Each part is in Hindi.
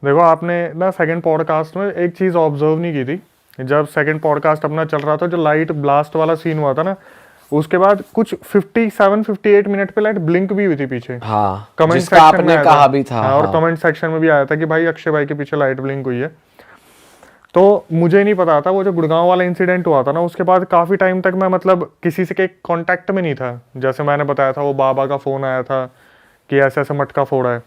देखो आपने ना सेकंड पॉडकास्ट में एक चीज़ ऑब्जर्व नहीं की थी। जब सेकंड पॉडकास्ट अपना चल रहा था, जो लाइट ब्लास्ट वाला सीन हुआ था ना, उसके बाद कुछ 57-58 मिनट पे लाइट ब्लिंक भी हुई थी पीछे। हाँ, कमेंट जिसका सेक्शन में आपने आया कहा था। भी था। हाँ, और हाँ। कमेंट सेक्शन में भी आया था कि भाई अक्षय भाई के पीछे लाइट ब्लिंक हुई है। तो मुझे नहीं पता था वो जो गुड़गांव वाला इंसिडेंट हुआ था ना, उसके बाद काफ़ी टाइम तक मैं मतलब किसी से के कांटेक्ट में नहीं था। जैसे मैंने बताया था, वो बाबा का फ़ोन आया था कि ऐसे ऐसे मटका फोड़ा है।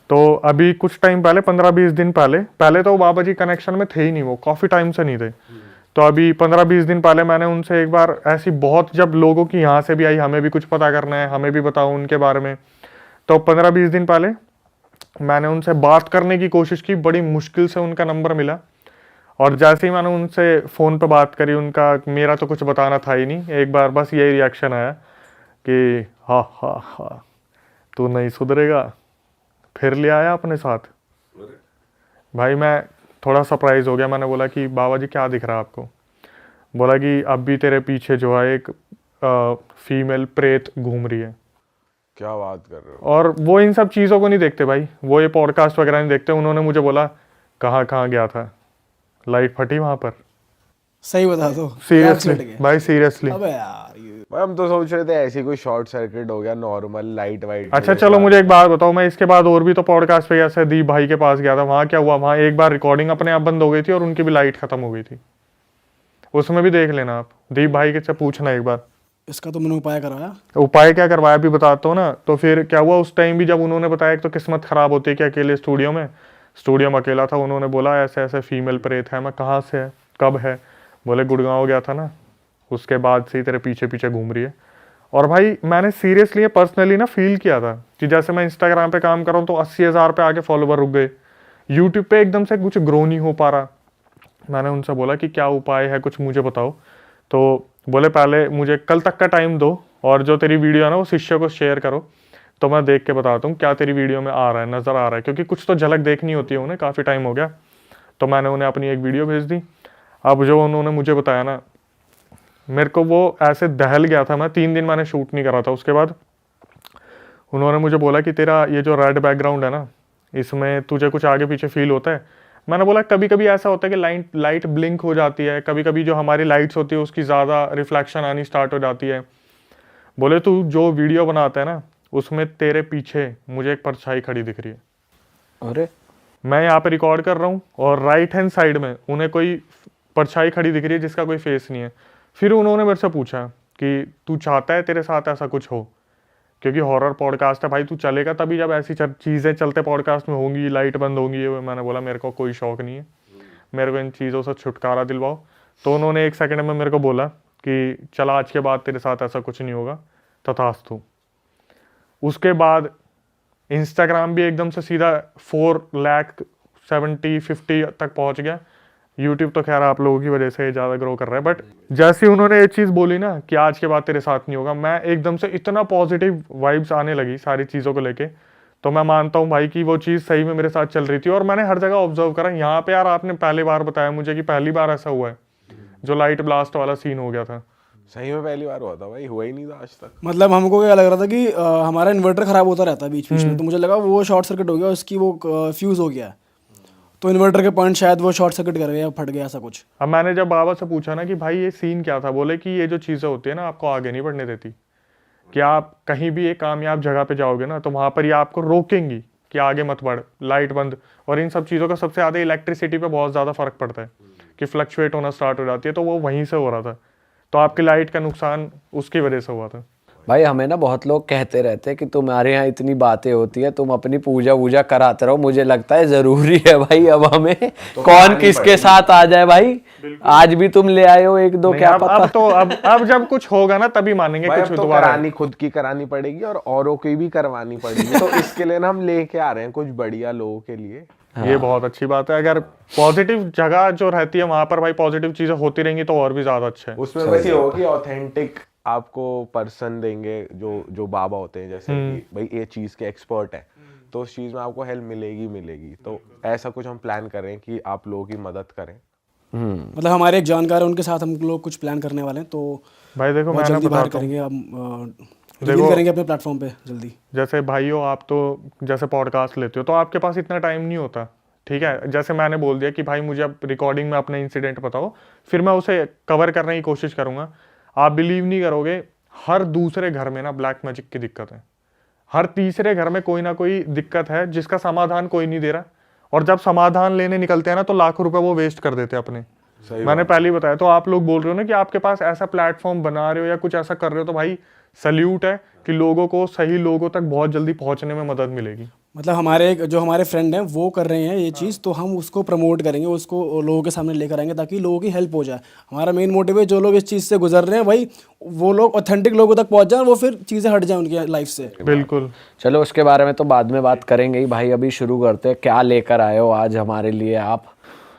तो अभी कुछ टाइम पहले, 15-20 दिन पहले तो बाबा जी कनेक्शन में थे ही नहीं, वो काफ़ी टाइम से नहीं थे। तो अभी 15-20 दिन पहले मैंने उनसे एक बार ऐसी बहुत, जब लोगों की यहाँ से भी आई, हमें भी कुछ पता करना है, हमें भी बताओ उनके बारे में, तो 15-20 दिन पहले मैंने उनसे बात करने की कोशिश की। बड़ी मुश्किल से उनका नंबर मिला, और जैसे ही मैंने उनसे फ़ोन पे बात करी, उनका मेरा तो कुछ बताना था ही नहीं, एक बार बस यही रिएक्शन आया कि हा हा हा, तू नहीं सुधरेगा, फिर ले आया अपने साथ। भाई मैं थोड़ा सरप्राइज हो गया। मैंने बोला कि बाबा जी क्या दिख रहा है आपको? बोला कि अब भी तेरे पीछे जो है एक फीमेल प्रेत घूम रही है। क्या बात कर रहे हो? और वो इन सब चीज़ों को नहीं देखते भाई, वो ये पॉडकास्ट वगैरह नहीं देखते। उन्होंने मुझे बोला कहाँ कहाँ गया था, लाइट फटी वहाँ पर। सही बता दो, सीरियसली भाई, सीरियसली। अबे यार भाई हम तो सोच रहे थे ऐसे कोई शॉर्ट सर्किट हो गया, नॉर्मल लाइट वाइट। अच्छा चलो मुझे एक बात बताओ, मैं इसके बाद और भी तो पॉडकास्ट पे ऐसे दीप भाई के पास गया था, वहाँ क्या हुआ? वहाँ एक बार रिकॉर्डिंग अपने आप बंद हो गई थी और उनकी भी लाइट खत्म हो गई थी। उसमें भी देख लेना आप, दीप भाई के से पूछना एक बार। इसका तो मैंने उपाय करवाया। उपाय क्या करवाया भी बताता हूँ ना। तो फिर क्या हुआ उस टाइम भी, जब उन्होंने बताया, एक तो किस्मत खराब होती है कि अकेले स्टूडियो में अकेला था। उन्होंने बोला ऐसे ऐसे फीमेल प्रेत है। मैं कहाँ से है, कब है? बोले गुड़गांव गया था ना, उसके बाद से ही तेरे पीछे पीछे घूम रही है। और भाई मैंने सीरियसली पर्सनली ना फील किया था कि जैसे मैं इंस्टाग्राम पे काम कर रहा हूँ तो 80,000 पे आके फॉलोवर रुक गए, यूट्यूब पे एकदम से कुछ ग्रो नहीं हो पा रहा। मैंने उनसे बोला कि क्या उपाय है, कुछ मुझे बताओ। तो बोले पहले मुझे कल तक का टाइम दो, और जो तेरी वीडियो है ना वो शिष्य को शेयर करो, तो मैं देख के बताता हूँ क्या तेरी वीडियो में आ रहा है, नज़र आ रहा है, क्योंकि कुछ तो झलक देखनी होती है उन्हें, काफ़ी टाइम हो गया। तो मैंने उन्हें अपनी एक वीडियो भेज दी। अब जो उन्होंने मुझे बताया ना, मेरे को वो ऐसे दहल गया था। मैं 3 दिन मैंने शूट नहीं करा था। उसके बाद उन्होंने मुझे बोला कि तेरा ये जो रेड बैकग्राउंड है ना, इसमें तुझे कुछ आगे पीछे फील होता है? मैंने बोला कभी कभी ऐसा होता है कि लाइट ब्लिंक हो जाती है, कभी कभी जो हमारी लाइट्स होती है उसकी ज़्यादा रिफ्लेक्शन आनी स्टार्ट हो जाती है। बोले तू जो वीडियो बनाता है ना, उसमें तेरे पीछे मुझे एक परछाई खड़ी दिख रही है। अरे मैं यहाँ पे रिकॉर्ड कर रहा हूँ और राइट हैंड साइड में उन्हें कोई परछाई खड़ी दिख रही है जिसका कोई फेस नहीं है। फिर उन्होंने मेरे से पूछा कि तू चाहता है तेरे साथ ऐसा कुछ हो, क्योंकि हॉरर पॉडकास्ट है भाई, तू चलेगा तभी जब ऐसी चीज़ें चलते पॉडकास्ट में होंगी, लाइट बंद होंगी। ये मैंने बोला मेरे को कोई शौक नहीं है, मेरे को इन चीज़ों से छुटकारा दिलवाओ। तो उन्होंने 1 सेकंड में मेरे को बोला कि चल आज के बाद तेरे साथ ऐसा कुछ नहीं होगा, तथास्तु। उसके बाद इंस्टाग्राम भी एकदम से सीधा 4,70,50 तक पहुंच गया। यूट्यूब तो खैर आप लोगों की वजह से ज़्यादा ग्रो कर रहा है, बट जैसे उन्होंने ये चीज़ बोली ना कि आज के बाद तेरे साथ नहीं होगा, मैं एकदम से इतना पॉजिटिव वाइब्स आने लगी सारी चीज़ों को लेके। तो मैं मानता हूँ भाई कि वो चीज़ सही में मेरे साथ चल रही थी। और मैंने हर जगह ऑब्जर्व करा। यहाँ पे यार आपने पहली बार बताया मुझे कि पहली बार ऐसा हुआ है जो लाइट ब्लास्ट वाला सीन हो गया था। सही में पहली बार हुआ था भाई, हुआ ही नहीं था आज तक। मतलब हमको क्या लग रहा था कि हमारा इन्वर्टर खराब होता रहता है बीच बीच में, तो मुझे लगा वो शॉर्ट सर्किट हो गया, उसकी वो फ्यूज़ हो गया, तो इन्वर्टर के पॉइंट शायद वो शॉर्ट सर्किट कर गया, फट गया, ऐसा कुछ। अब मैंने जब बाबा से पूछा ना कि भाई ये सीन क्या था, बोले कि ये जो चीज़ें होती है ना आपको आगे नहीं बढ़ने देती, कि आप कहीं भी एक कामयाब जगह पे जाओगे ना तो वहाँ पर ये आपको रोकेंगी कि आगे मत बढ़, लाइट बंद। और इन सब चीज़ों का सबसे ज़्यादा इलेक्ट्रिसिटी पे बहुत ज़्यादा फर्क पड़ता है कि फ्लक्चुएट होना स्टार्ट हो जाती है, तो वो वहीं से हो रहा था। तो आपकी लाइट का नुकसान उसकी वजह से हुआ था। भाई हमें ना बहुत लोग कहते रहते हैं कि तुम्हारे यहाँ इतनी बातें होती है, तुम अपनी पूजा वूजा कराते रहो। मुझे लगता है जरूरी है भाई अब हमें तो कौन किसके साथ आ जाए भाई। आज भी तुम ले आए हो 1-2, क्या पता। अब जब कुछ होगा ना तभी मानेंगे भाई कुछ अब तो दोबारा। करानी खुद की करानी पड़ेगी और औरों की भी करवानी पड़ेगी। तो इसके लिए ना हम लेके आ रहे हैं कुछ बढ़िया लोगों के लिए। ये बहुत अच्छी बात है। अगर पॉजिटिव जगह जो रहती है वहां पर भाई पॉजिटिव चीजें होती रहेंगी तो और भी ज्यादा अच्छा है। उसमें बस ये होगा कि ऑथेंटिक आपको पर्सन देंगे जो बाबा होते हैं, जैसे कि भाई ये चीज के एक्सपर्ट है, तो उस चीज में आपको हेल्प मिलेगी। तो ऐसा कुछ हम प्लान कर रहे हैं कि आप लोगों की मदद करें। मतलब हमारे एक जानकार है, उनके साथ हम लोग कुछ प्लान करने वाले हैं, तो भाई देखो बहुत मैं जल्दी बाहर बताता हूँ, करेंगे, हम रिवील करेंगे अपने प्लेटफॉर्म पे जल्दी। जैसे भाइयों आप तो जैसे पॉडकास्ट लेते हो तो आपके पास इतना टाइम नहीं होता ठीक है, जैसे मैंने बोल दिया कि भाई मुझे अब रिकॉर्डिंग में अपने इंसिडेंट बताओ, फिर मैं उसे कवर करने की कोशिश करूंगा। आप बिलीव नहीं करोगे, हर दूसरे घर में ना ब्लैक मैजिक की दिक्कत है, हर तीसरे घर में कोई ना कोई दिक्कत है जिसका समाधान कोई नहीं दे रहा, और जब समाधान लेने निकलते हैं ना तो लाखों रुपए वो वेस्ट कर देते हैं अपने। मैंने पहले ही बताया। तो आप लोग बोल रहे हो ना कि आपके पास ऐसा प्लेटफॉर्म बना रहे हो या कुछ ऐसा कर रहे हो, तो भाई सल्यूट है कि लोगों को सही लोगों तक बहुत जल्दी पहुंचने में मदद मिलेगी। मतलब हमारे फ्रेंड हैं वो कर रहे हैं ये चीज़, तो हम उसको प्रमोट करेंगे, उसको लोगों के सामने लेकर आएंगे ताकि लोगों की हेल्प हो जाए। हमारा मेन मोटिव है जो लोग इस चीज़ से गुजर रहे हैं भाई वो लोग ऑथेंटिक लोगों तक पहुंच जाए, वो फिर चीज़ें हट जाए उनकी लाइफ से। बिल्कुल। चलो उसके बारे में तो बाद में बात करेंगे ही भाई, अभी शुरू करते हैं। क्या लेकर आए हो आज हमारे लिए आप?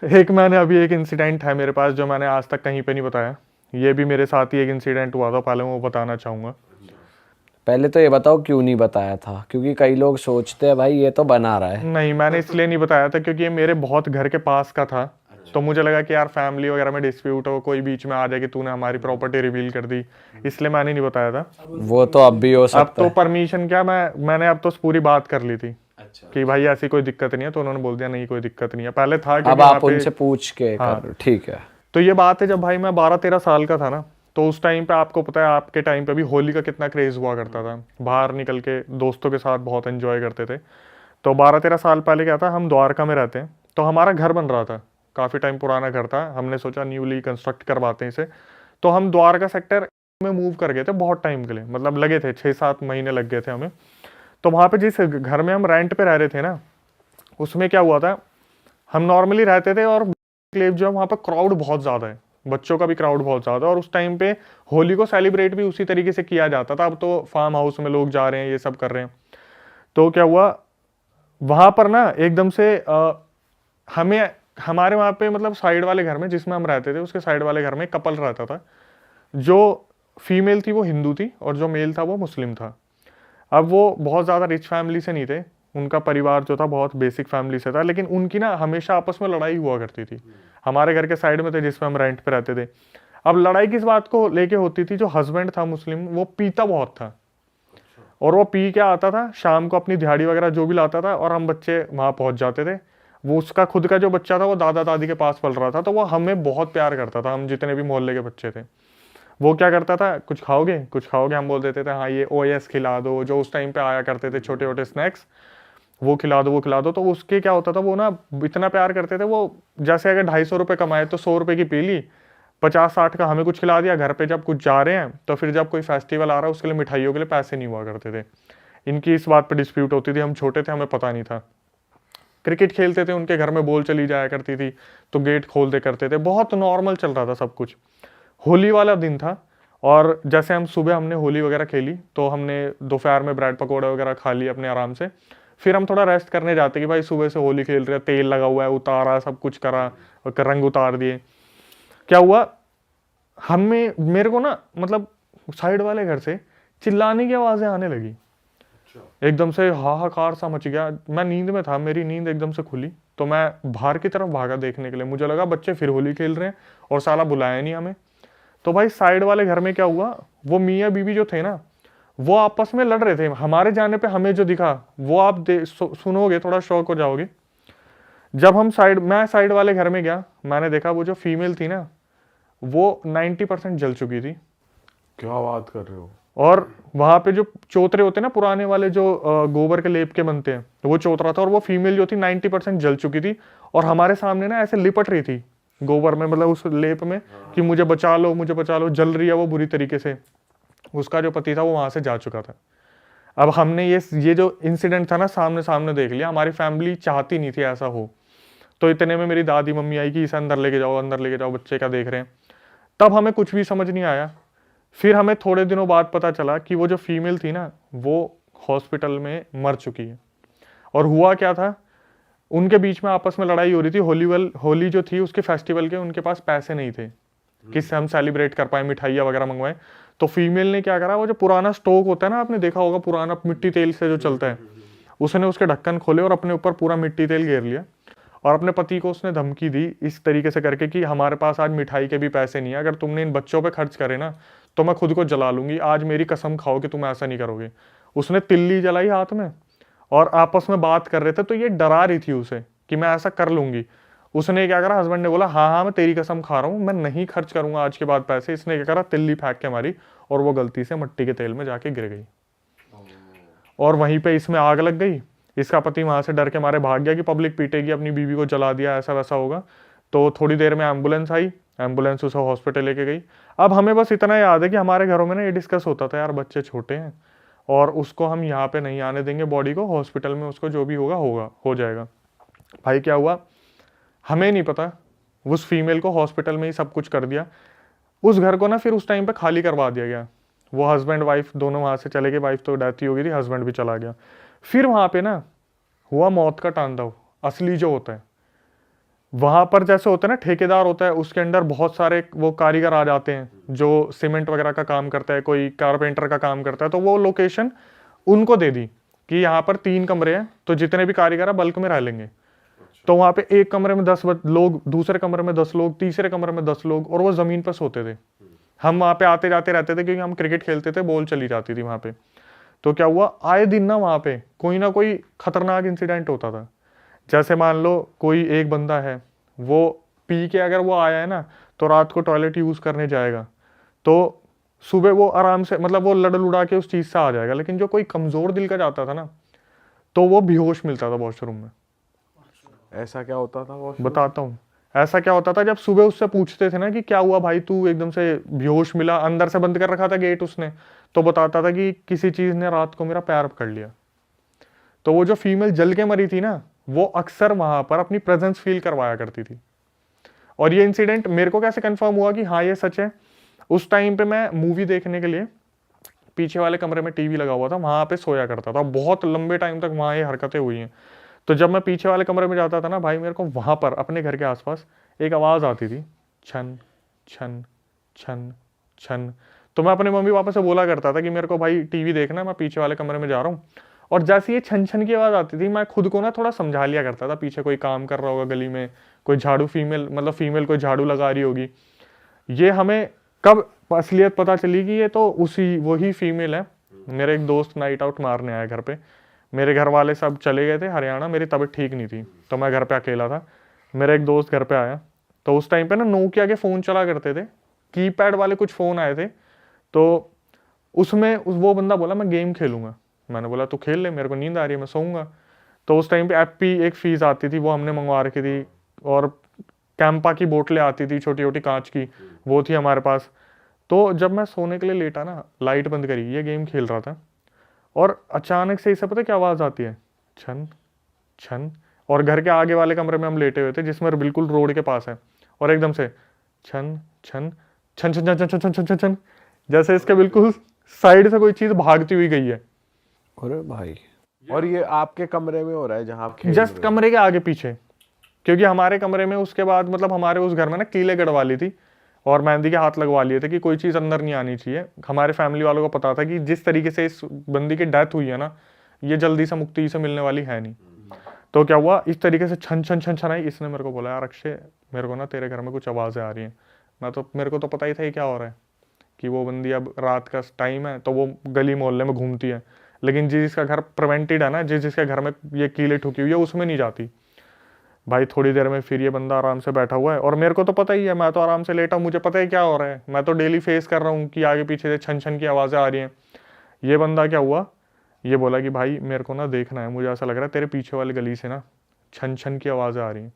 मैंने अभी एक इंसिडेंट है मेरे पास जो मैंने आज तक कहीं पे नहीं बताया। ये भी मेरे साथ ही एक इंसिडेंट हुआ था, पहले मैं वो बताना चाहूँगा। पहले तो ये बताओ क्यों नहीं बताया था, क्योंकि कई लोग सोचते हैं भाई ये तो बना रहा है। नहीं, मैंने इसलिए नहीं बताया था क्योंकि ये मेरे बहुत घर के पास का था। तो मुझे लगा कि यार फैमिली वगैरह में डिस्प्यूट हो, कोई बीच में आ जाए कि तूने हमारी प्रॉपर्टी रिवील कर दी, इसलिए मैंने नहीं बताया था। वो तो अब भी हो अब सकता तो है। परमिशन क्या, मैंने अब तो पूरी बात कर ली थी कि भाई ऐसी कोई दिक्कत नहीं है, तो उन्होंने बोल दिया नहीं कोई दिक्कत नहीं है। पहले था अब आप उनसे पूछ के कर, ठीक है। तो ये बात है, जब भाई मैं 12-13 साल का था ना, तो उस टाइम पे आपको पता है आपके टाइम पे भी होली का कितना क्रेज हुआ करता था, बाहर निकल के दोस्तों के साथ बहुत एंजॉय करते थे। तो 12-13 साल पहले क्या था, हम द्वारका में रहते हैं, तो हमारा घर बन रहा था, काफ़ी टाइम पुराना घर था, हमने सोचा न्यूली कंस्ट्रक्ट करवाते हैं इसे। तो हम द्वारका सेक्टर में मूव कर गए थे बहुत टाइम के लिए, मतलब लगे थे 6-7 महीने लग गए थे हमें। तो वहाँ पे जिस घर में हम रेंट पे रह रहे थे ना, उसमें क्या हुआ था, हम नॉर्मली रहते थे और जो वहाँ पे क्राउड बहुत ज़्यादा है, बच्चों का भी क्राउड बहुत ज़्यादा है, और उस टाइम पे होली को सेलिब्रेट भी उसी तरीके से किया जाता था। अब तो फार्म हाउस में लोग जा रहे हैं, ये सब कर रहे हैं। तो क्या हुआ वहाँ पर ना, एकदम से हमें हमारे वहाँ पे मतलब साइड वाले घर में जिसमें हम रहते थे, उसके साइड वाले घर में कपल रहता था। जो फीमेल थी वो हिंदू थी और जो मेल था वो मुस्लिम था। अब वो बहुत ज़्यादा रिच फैमिली से नहीं थे, उनका परिवार जो था बहुत बेसिक फैमिली से था, लेकिन उनकी ना हमेशा आपस में लड़ाई हुआ करती थी। हमारे घर के साइड में थे जिसमें हम रेंट पे रहते थे। अब लड़ाई किस बात को लेके होती थी, जो हस्बैंड था मुस्लिम, वो पीता बहुत था, और वो पी के आता था शाम को अपनी दिहाड़ी वगैरह जो भी लाता था, और हम बच्चे वहाँ पहुँच जाते थे। वो उसका खुद का जो बच्चा था वो दादा दादी के पास पल रहा था, तो वो हमें बहुत प्यार करता था, हम जितने भी मोहल्ले के बच्चे थे। वो क्या करता था, कुछ खाओगे कुछ खाओगे, हम बोल देते थे हाँ ये OS खिला दो, जो उस टाइम पे आया करते थे छोटे छोटे स्नैक्स, वो खिला दो वो खिला दो। तो उसके क्या होता था, वो ना इतना प्यार करते थे, वो जैसे अगर 250 रुपये कमाए तो 100 रुपये की पी ली, 50-60 का हमें कुछ खिला दिया। घर पे जब कुछ जा रहे हैं तो फिर जब कोई फेस्टिवल आ रहा है उसके लिए मिठाइयों के लिए पैसे नहीं हुआ करते थे। इनकी इस बात पर डिस्प्यूट होती थी, हम छोटे थे हमें पता नहीं था। क्रिकेट खेलते थे, उनके घर में बॉल चली जाया करती थी तो गेट खोल दे करते थे, बहुत नॉर्मल चल रहा था सब कुछ। होली वाला दिन था, और जैसे हम सुबह हमने होली वगैरह खेली, तो हमने दोपहर में ब्रेड पकौड़े वगैरह खा लिए अपने आराम से। फिर हम थोड़ा रेस्ट करने जाते कि भाई सुबह से होली खेल रहे हैं, तेल लगा हुआ है, उतारा सब कुछ करा, रंग उतार दिए। क्या हुआ, हमें मेरे को ना मतलब साइड वाले घर से चिल्लाने की आवाज़ें आने लगी, एकदम से हाहाकार सा मच गया। मैं नींद में था, मेरी नींद एकदम से खुली, तो मैं बाहर की तरफ भागा देखने के लिए। मुझे लगा बच्चे फिर होली खेल रहे हैं, और साला बुलाया नहीं हमें। तो भाई साइड वाले घर में क्या हुआ, वो मियाँ बीवी जो थे ना, वो आपस में लड़ रहे थे। हमारे जाने पे हमें जो दिखा वो आप सुनोगे, थोड़ा शौक हो जाओगे। जब मैं साइड वाले घर में गया, मैंने देखा वो जो फीमेल थी ना, वो 90% जल चुकी थी। क्या बात कर रहे हो? और वहां पे जो चौतरे होते हैं ना पुराने वाले, जो गोबर के लेप के बनते हैं, तो वो चौतरा था, और वो फीमेल जो थी 90% जल चुकी थी, और हमारे सामने ना ऐसे लिपट रही थी गोबर में, मतलब उस लेप में, कि मुझे बचा लो मुझे बचा लो, जल रही है वो बुरी तरीके से। उसका जो पति था वो वहां से जा चुका था। अब हमने ये जो इंसिडेंट था ना सामने सामने देख लिया। हमारी फैमिली चाहती नहीं थी ऐसा हो, तो इतने में मेरी दादी मम्मी आई कि इसे अंदर लेके जाओ, बच्चे क्या देख रहे हैं। तब हमें कुछ भी समझ नहीं आया। फिर हमें थोड़े दिनों बाद पता चला कि वो जो फीमेल थी ना, वो हॉस्पिटल में मर चुकी है। और हुआ क्या था, उनके बीच में आपस में लड़ाई हो रही थी। होली जो थी उसके फेस्टिवल के उनके पास पैसे नहीं थे कि हम सेलिब्रेट कर पाए, मिठाइयाँ वगैरह मंगवाए। तो फीमेल ने क्या करा, वो जो पुराना स्टोव होता है ना, आपने देखा होगा पुराना मिट्टी तेल से जो चलता है, उसने उसके ढक्कन खोले और अपने ऊपर पूरा मिट्टी तेल घेर लिया, और अपने पति को उसने धमकी दी इस तरीके से करके कि हमारे पास आज मिठाई के भी पैसे नहीं है, अगर तुमने इन बच्चों पे खर्च करे ना तो मैं खुद को जला लूंगी, आज मेरी कसम खाओ कि तुम ऐसा नहीं करोगे। उसने तिल्ली जलाई हाथ में, और आपस में बात कर रहे थे। तो ये डरा रही थी उसे कि मैं ऐसा कर लूंगी। उसने क्या करा, हस्बैंड ने बोला हाँ हाँ मैं तेरी कसम खा रहा हूँ, मैं नहीं खर्च करूंगा आज के बाद पैसे। इसने क्या करा, तिल्ली फेंक के मारी और वो गलती से मिट्टी के तेल में जाके गिर गई और वहीं पे इसमें आग लग गई। इसका पति वहां से डर के मारे भाग गया कि पब्लिक पीटेगी, अपनी बीवी को जला दिया, ऐसा वैसा होगा। तो थोड़ी देर में एम्बुलेंस आई, एम्बुलेंस उसे हॉस्पिटल लेके गई। अब हमें बस इतना याद है कि हमारे घरों में ना ये डिस्कस होता था, यार बच्चे छोटे हैं और उसको हम यहाँ पे नहीं आने देंगे, बॉडी को हॉस्पिटल में उसको जो भी होगा होगा हो जाएगा। भाई क्या हुआ हमें नहीं पता, उस फीमेल को हॉस्पिटल में ही सब कुछ कर दिया। उस घर को ना फिर उस टाइम पे खाली करवा दिया गया। वो हस्बैंड वाइफ दोनों वहां से चले गए, वाइफ तो डेथ ही हो गई थी, हस्बैंड भी चला गया। फिर वहां पे ना हुआ मौत का तांडव असली जो होता है। वहां पर जैसे होता है ना ठेकेदार होता है, उसके अंडर बहुत सारे वो कारीगर आ जाते हैं जो सीमेंट वगैरह का काम करता है, कोई कारपेंटर का काम करता है। तो वो लोकेशन उनको दे दी कि यहाँ पर 3 कमरे हैं, तो जितने भी कारीगर है बल्क में रह लेंगे। तो वहां पे एक कमरे में 10 लोग, दूसरे कमरे में 10 लोग, तीसरे कमरे में 10 लोग, और वो जमीन पर सोते थे। हम वहां पे आते जाते रहते थे क्योंकि हम क्रिकेट खेलते थे, बॉल चली जाती थी वहां पे। तो क्या हुआ, आए दिन ना वहां पे कोई ना कोई खतरनाक इंसिडेंट होता था। जैसे मान लो कोई एक बंदा है, वो पी के अगर वो आया है ना, तो रात को टॉयलेट यूज करने जाएगा, तो सुबह वो आराम से मतलब वो लड़ लुड़ा के उस चीज से आ जाएगा। लेकिन जो कोई कमजोर दिल का जाता था ना, तो वो बेहोश मिलता था वॉशरूम में। ऐसा क्या होता था वो? बताता हूँ ऐसा क्या होता था। जब सुबह उससे पूछते थे ना कि क्या हुआ भाई, तू एकदम से बेहोश मिला, अंदर से बंद कर रखा था गेट उसने, तो बताता था कि किसी चीज ने रात को मेरा पैर पकड़ लिया। तो वो जो फीमेल जल के मरी थी ना, वो अक्सर वहां पर अपनी प्रेजेंस फील करवाया करती थी। और ये इंसिडेंट मेरे को कैसे कंफर्म हुआ कि हाँ ये सच है, उस टाइम पे मैं मूवी देखने के लिए पीछे वाले कमरे में टीवी लगा हुआ था, वहां पे सोया करता था। बहुत लंबे टाइम तक वहां ये हरकतें हुई हैं। तो जब मैं पीछे वाले कमरे में जाता था ना भाई, मेरे को वहां पर अपने घर के आसपास एक आवाज आती थी, छन छन छन छन। तो मैं अपने मम्मी पापा से बोला करता था कि मेरे को भाई टीवी देखना है, मैं पीछे वाले कमरे में जा रहा हूँ। और जैसे ये छन छन की आवाज आती थी, मैं खुद को ना थोड़ा समझा लिया करता था, पीछे कोई काम कर रहा होगा गली में, कोई झाड़ू फीमेल मतलब फीमेल कोई झाड़ू लगा रही होगी। ये हमें कब असलियत पता चली कि ये तो उसी वही फीमेल है। मेरे एक दोस्त नाइट आउट मारने आया घर पे, मेरे घर वाले सब चले गए थे हरियाणा, मेरी तबीयत ठीक नहीं थी, तो मैं घर पे अकेला था। मेरा एक दोस्त घर पे आया, तो उस टाइम पे ना नोकिया के फ़ोन चला करते थे, कीपैड वाले कुछ फ़ोन आए थे। तो उसमें वो बंदा बोला मैं गेम खेलूंगा। मैंने बोला तू खेल ले, मेरे को नींद आ रही है, मैं सोऊंगा। तो उस टाइम पे एप्पी एक फीस आती थी, वो हमने मंगवा रखी थी, और कैंपा की बोतलें आती थी छोटी छोटी कांच की, वो थी हमारे पास। तो जब मैं सोने के लिए लेटा ना, लाइट बंद करी, ये गेम खेल रहा था, और अचानक से इसे पता क्या आवाज़ आती है, छन छन। और घर के आगे वाले कमरे में हम लेटे हुए थे, जिसमें बिल्कुल रोड के पास है, और एकदम से छन छन छन छन छन छन छन छन छन छन, जैसे इसके बिल्कुल साइड से कोई चीज़ भागती हुई गई है। अरे भाई, और ये आपके कमरे में हो रहा है जहाँ आप खेल जस्ट रहे हो? कमरे के आगे पीछे, क्योंकि हमारे कमरे में उसके बाद मतलब हमारे उस घर में ना कीले गड़वा ली थी और मेहंदी के हाथ लगवा लिए थे कि कोई चीज़ अंदर नहीं आनी चाहिए। हमारे फैमिली वालों को पता था कि जिस तरीके से इस बंदी की डेथ हुई है ना, ये जल्दी से मुक्ति से मिलने वाली है नहीं। तो क्या हुआ, इस तरीके से छन छन छन छन आई। इसने मेरे को बोला यार अक्षय, मेरे को ना तेरे घर में कुछ आवाज़ें आ रही हैं। मेरे को तो पता ही था ये क्या हो रहा है, कि वो बंदी अब रात का टाइम है तो वो गली मोहल्ले में घूमती है, लेकिन जिसका घर प्रिवेंटेड है ना, जिसके घर में ये कीले ठुकी हुई है, उसमें नहीं जाती। भाई थोड़ी देर में फिर ये बंदा आराम से बैठा हुआ है, और मेरे को तो पता ही है, मैं तो आराम से लेटा हूँ, मुझे पता है क्या हो रहा है, मैं तो डेली फेस कर रहा हूँ कि आगे पीछे से छन छन की आवाज़ें आ रही हैं। ये बंदा क्या हुआ, ये बोला कि भाई मेरे को ना देखना है, मुझे ऐसा लग रहा है तेरे पीछे वाली गली से ना छन छन की आवाज़ें आ रही हैं।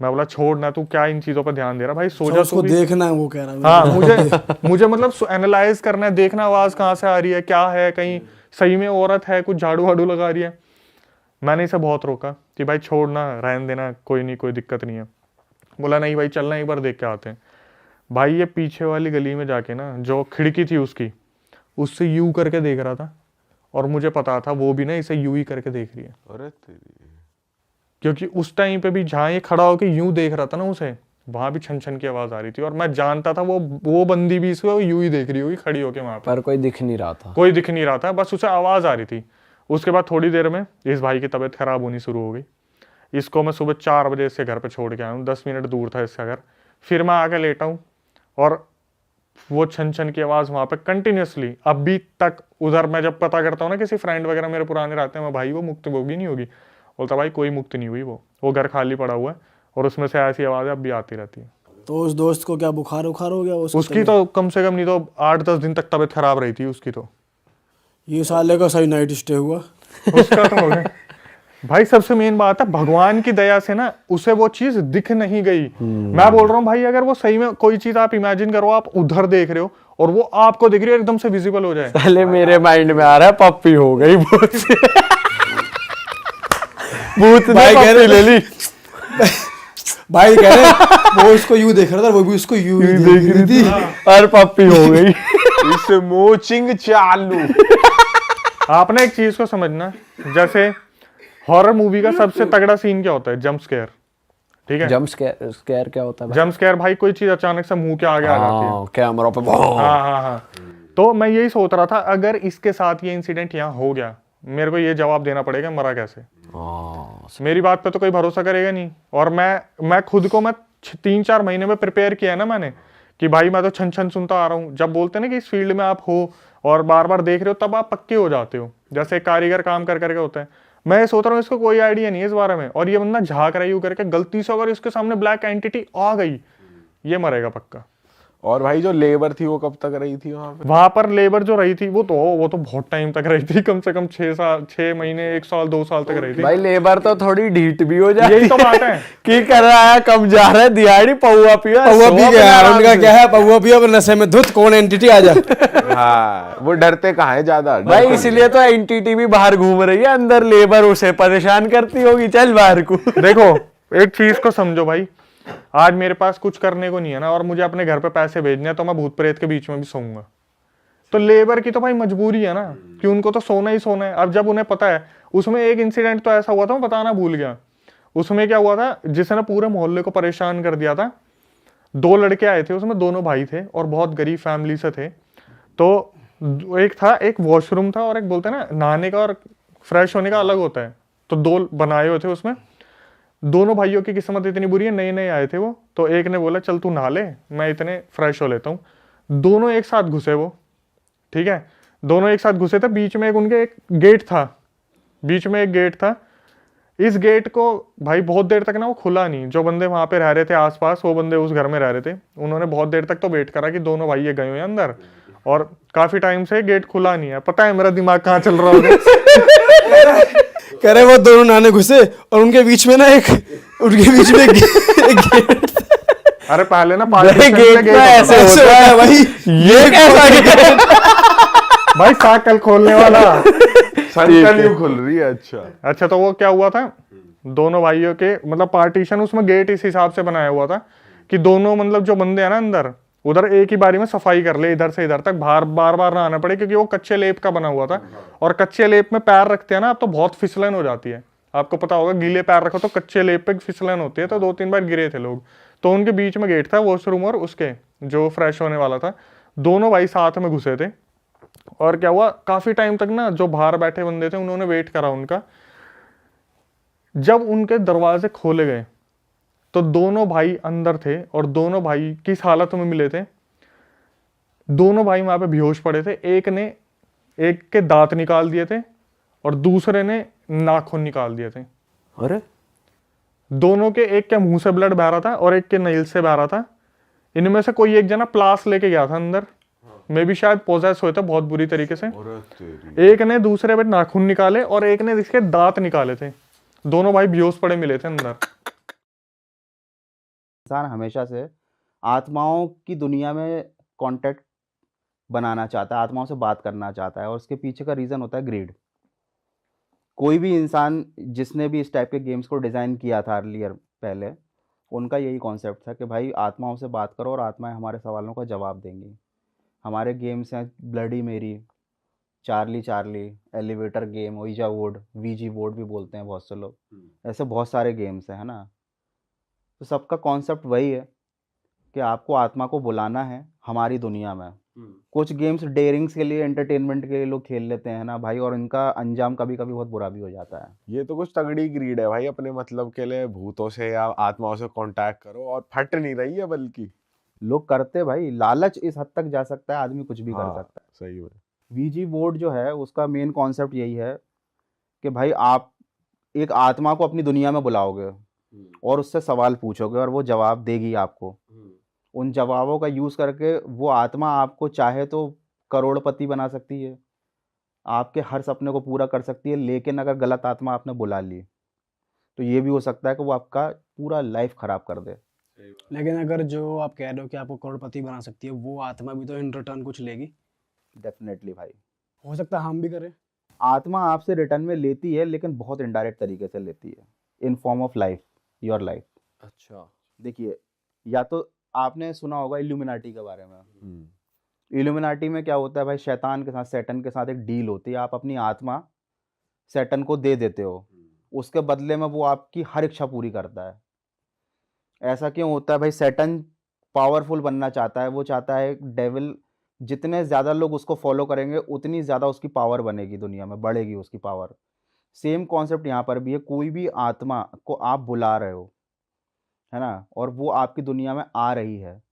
मैं बोला छोड़ ना, तू क्या इन चीज़ों पर ध्यान दे रहा भाई, सो जा उसको तू भी। देखना है, वो कह रहा है। हाँ मुझे मतलब एनालाइज करना है, देखना आवाज़ कहाँ से आ रही है, क्या है, कहीं सही में औरत है, कुछ झाड़ू वाड़ू लगा रही है। मैंने इसे बहुत रोका कि भाई छोड़ना, रहने देना, कोई नहीं, कोई दिक्कत नहीं है। बोला नहीं भाई चलना, एक बार देख के आते हैं। भाई ये पीछे वाली गली में जाके ना, जो खिड़की थी उसकी, उससे यूं करके देख रहा था, और मुझे पता था वो भी ना इसे यूं ही करके देख रही है, अरे तेरी। क्योंकि उस टाइम पे भी जहाँ ये खड़ा होकर यूं देख रहा था ना उसे, वहां भी छन छन की आवाज आ रही थी, और मैं जानता था वो बंदी भी इसे यूं ही देख रही होगी खड़ी होके वहां पर। कोई दिख नहीं रहा था, कोई दिख नहीं रहा था, बस उसे आवाज आ रही थी। उसके बाद थोड़ी देर में इस भाई की तबीयत खराब होनी शुरू हो गई। इसको मैं सुबह 4 बजे इसके घर पे छोड़ के आया हूँ, 10 मिनट दूर था इसका घर। फिर मैं आके लेटा हूँ, और वो छन छन की आवाज़ वहाँ पे कंटिन्यूसली अभी तक। उधर मैं जब पता करता हूँ ना किसी फ्रेंड वगैरह मेरे पुराने रहते हैं, मैं भाई वो मुक्त होगी नहीं होगी, बोलता भाई कोई मुक्ति नहीं हुई, वो घर खाली पड़ा हुआ है और उसमें से ऐसी आवाज़ें अब भी आती रहती है। तो उस दोस्त को क्या बुखार उखार हो गया उसकी तो कम से कम नहीं तो 8-10 दिन तक तबीयत खराब रही थी उसकी तो। ये साले का सही नाइट स्टे हुआ। उसका तो हो गया भाई। सबसे मेन बात है भगवान की दया से ना उसे वो चीज दिख नहीं गई। मैं बोल रहा हूँ भाई, अगर वो सही में कोई चीज आप इमेजिन करो, आप उधर देख रहे हो और वो आपको दिख रही है, एकदम से विजिबल हो जाए। पहले मेरे माइंड में आ रहा है पप्पी हो गई भूत से। भूत ने भाई कह पप्पी रहे ले ली। भाई कह रहे वो उसको यूं देख रहा था, वो भी उसको यूं ही देख रही थी। और पप्पी हो गई। इस मोचिंग चालू। आपने एक चीज को समझना, जैसे हॉरर मूवी का सबसे तगड़ा सीन क्या होता है? जंप स्केयर, ठीक है? जंप स्केयर क्या होता है भाई? जंप स्केयर भाई कोई चीज अचानक से मुंह के आगे आ जाती है। कैमरा पे हाँ। तो मैं यही सोच रहा था, अगर इसके साथ ये इंसिडेंट यहाँ हो गया, मेरे को ये जवाब देना पड़ेगा मरा कैसे। मेरी बात पे तो कोई भरोसा करेगा नहीं। और मैं खुद को 3-4 महीने में प्रिपेयर किया है ना मैंने, कि भाई मैं तो छन छन सुनता आ रहा हूँ। जब बोलते हैं ना कि इस फील्ड में आप हो और बार बार देख रहे हो, तब आप पक्के हो जाते हो। जैसे कारीगर काम कर करके होते हैं। मैं सोच रहा हूँ इसको कोई आइडिया नहीं है इस बारे में, और ये बंदा झांक रहा है यूं करके, गलती से अगर इसके सामने ब्लैक एंटिटी आ गई, ये मरेगा पक्का। और भाई जो लेबर थी वो कब तक रही थी वहां पर लेबर जो रही थी वो तो बहुत टाइम तक रही थी, कम से कम 6 महीने 1 साल 2 साल तक रही थी भाई। लेबर तो थोड़ी ढीठ भी हो जाती है। यही तो बात है की कर रहा है, कम जा रहा है, दिहाड़ी पौवा पिया, पौवा पी गया यार, उनका क्या है, पौवा पिया पर नशे में धुत, कौन एंटिटी आ जाए। हाँ, वो डरते कहाँ है ज्यादा भाई। इसलिए तो एंटिटी भी बाहर घूम रही है, अंदर लेबर उसे परेशान करती होगी, चल बाहर को। देखो एक चीज को समझो भाई, आज मेरे पास कुछ करने को नहीं है ना, और मुझे अपने घर पे पैसे भेजने हैं, तो मैं भूत प्रेत के बीच में भी सोऊंगा। तो लेबर की तो भाई मजबूरी है ना, कि उनको तो सोना ही सोना है। अब जब उन्हें पता है, उसमें एक इंसिडेंट तो ऐसा हुआ था, मैं बताना भूल गया। उसमें क्या हुआ था, जिसने पूरे मोहल्ले को परेशान कर दिया था। 2 लड़के आए थे, उसमें दोनों भाई थे और बहुत गरीब फैमिली से थे। तो एक वॉशरूम था और एक बोलते हैं ना नहाने का और फ्रेश होने का अलग होता है। तो 2 बनाए हुए थे उसमें। दोनों भाइयों की किस्मत इतनी बुरी है, नए नए आए थे वो। तो एक ने बोला चल तू नहा ले, मैं इतने फ्रेश हो लेता हूँ। दोनों एक साथ घुसे वो, ठीक है? दोनों एक साथ घुसे थे। बीच में उनके एक गेट था, बीच में एक गेट था। इस गेट को भाई बहुत देर तक ना वो खुला नहीं। जो बंदे वहां पे रह रहे थे आसपास, वो बंदे उस घर में रह रहे थे, उन्होंने बहुत देर तक तो वेट करा कि दोनों भाई ये गए हुए अंदर, और काफी टाइम से गेट खुला नहीं है। पता है मेरा दिमाग कहाँ चल रहा होगा? कह रहे वो दोनों नहाने घुसे और उनके बीच में ना उनके बीच में एक गेट। अरे पहले ना गेट में ऐसे होता है भाई, ये कैसा गेट? भाई साइकिल खोलने वाला। संकल यूं खुल रही है। अच्छा तो वो क्या हुआ था, दोनों भाइयों के मतलब पार्टीशन, उसमें गेट इस हिसाब से बनाया हुआ था कि दोनों मतलब जो बंदे हैं ना अंदर, उधर एक ही बारी में सफाई कर ले, इधर से इधर तक बार बार ना आना पड़े, क्योंकि वो कच्चे लेप का बना हुआ था। और कच्चे लेप में पैर रखते हैं ना आप, तो बहुत फिसलन हो जाती है। आपको पता होगा, गीले पैर रखो तो कच्चे लेप पे फिसलन होती है। तो 2-3 बार गिरे थे लोग। तो उनके बीच में गेट था, वॉशरूम और उसके जो फ्रेश होने वाला था। दोनों भाई साथ में घुसे थे। और क्या हुआ, काफी टाइम तक ना जो बाहर बैठे बंदे थे उन्होंने वेट करा उनका। जब उनके दरवाजे खोले गए तो दोनों भाई अंदर थे, और दोनों भाई किस हालत में मिले थे? दोनों भाई वहां पे बेहोश पड़े थे। एक के दांत निकाल दिए थे और दूसरे ने नाखून निकाल दिए थे। अरे दोनों के, एक के मुंह से ब्लड बह रहा था और एक के नेल से बह रहा था। इनमें से कोई एक जना प्लास लेके गया था अंदर, मे भी शायद पोजेस हुए थे बहुत बुरी तरीके से। एक ने दूसरे पे नाखून निकाले और एक ने इसके दांत निकाले थे। दोनों भाई बेहोश पड़े मिले थे अंदर। इंसान हमेशा से आत्माओं की दुनिया में कांटेक्ट बनाना चाहता है, आत्माओं से बात करना चाहता है, और उसके पीछे का रीज़न होता है ग्रीड। कोई भी इंसान जिसने भी इस टाइप के गेम्स को डिज़ाइन किया था अर्लियर पहले, उनका यही कॉन्सेप्ट था कि भाई आत्माओं से बात करो और आत्माएं हमारे सवालों का जवाब देंगी। हमारे गेम्स हैं bloody Mary, Charlie Charlie, elevator game, Ouija board, Ouija board भी बोलते हैं बहुत से लोग, ऐसे बहुत सारे गेम्स हैं, है ना। तो सबका कॉन्सेप्ट वही है कि आपको आत्मा को बुलाना है हमारी दुनिया में। कुछ गेम्स डेयरिंग्स के लिए, एंटरटेनमेंट के लिए लोग खेल लेते हैं ना भाई, और इनका अंजाम कभी कभी बहुत बुरा भी हो जाता है। ये तो कुछ तगड़ी ग्रीड है भाई, अपने मतलब के लिए भूतों से या आत्माओं से कांटेक्ट करो, और फट नहीं रही है बल्कि लोग करते भाई, लालच इस हद तक जा सकता है, आदमी कुछ भी कर सकता है। सही में। वीजी बोर्ड जो है उसका मेन कॉन्सेप्ट यही है कि भाई आप एक आत्मा को अपनी दुनिया में बुलाओगे और उससे सवाल पूछोगे और वो जवाब देगी आपको। उन जवाबों का यूज़ करके वो आत्मा आपको चाहे तो करोड़पति बना सकती है, आपके हर सपने को पूरा कर सकती है, लेकिन अगर गलत आत्मा आपने बुला ली तो ये भी हो सकता है कि वो आपका पूरा लाइफ खराब कर दे। लेकिन अगर जो आप कह रहे हो कि आपको करोड़पति बना सकती है, वो आत्मा भी तो इन रिटर्न कुछ लेगी। डेफिनेटली भाई, हो सकता है हम भी करें। आत्मा आपसे रिटर्न में लेती है, लेकिन बहुत इनडायरेक्ट तरीके से लेती है, in form of life, your life. अच्छा। देखिए, या तो आपने सुना होगा इल्यूमिनाटी के बारे में। इल्यूमिनाटी में क्या होता है भाई, शैतान के साथ, सैटन के साथ एक डील होती है। आप अपनी आत्मा सैटन को दे देते हो, उसके बदले में वो आपकी हर इच्छा पूरी करता है। ऐसा क्यों होता है भाई? सैटन पावरफुल बनना चाहता है, वो चाहता है डेविल जितने ज़्यादा लोग उसको फॉलो करेंगे उतनी ज़्यादा उसकी पावर बनेगी, दुनिया में बढ़ेगी उसकी पावर। सेम कॉन्सेप्ट यहाँ पर भी है। कोई भी आत्मा को आप बुला रहे हो, है ना, और वो आपकी दुनिया में आ रही है,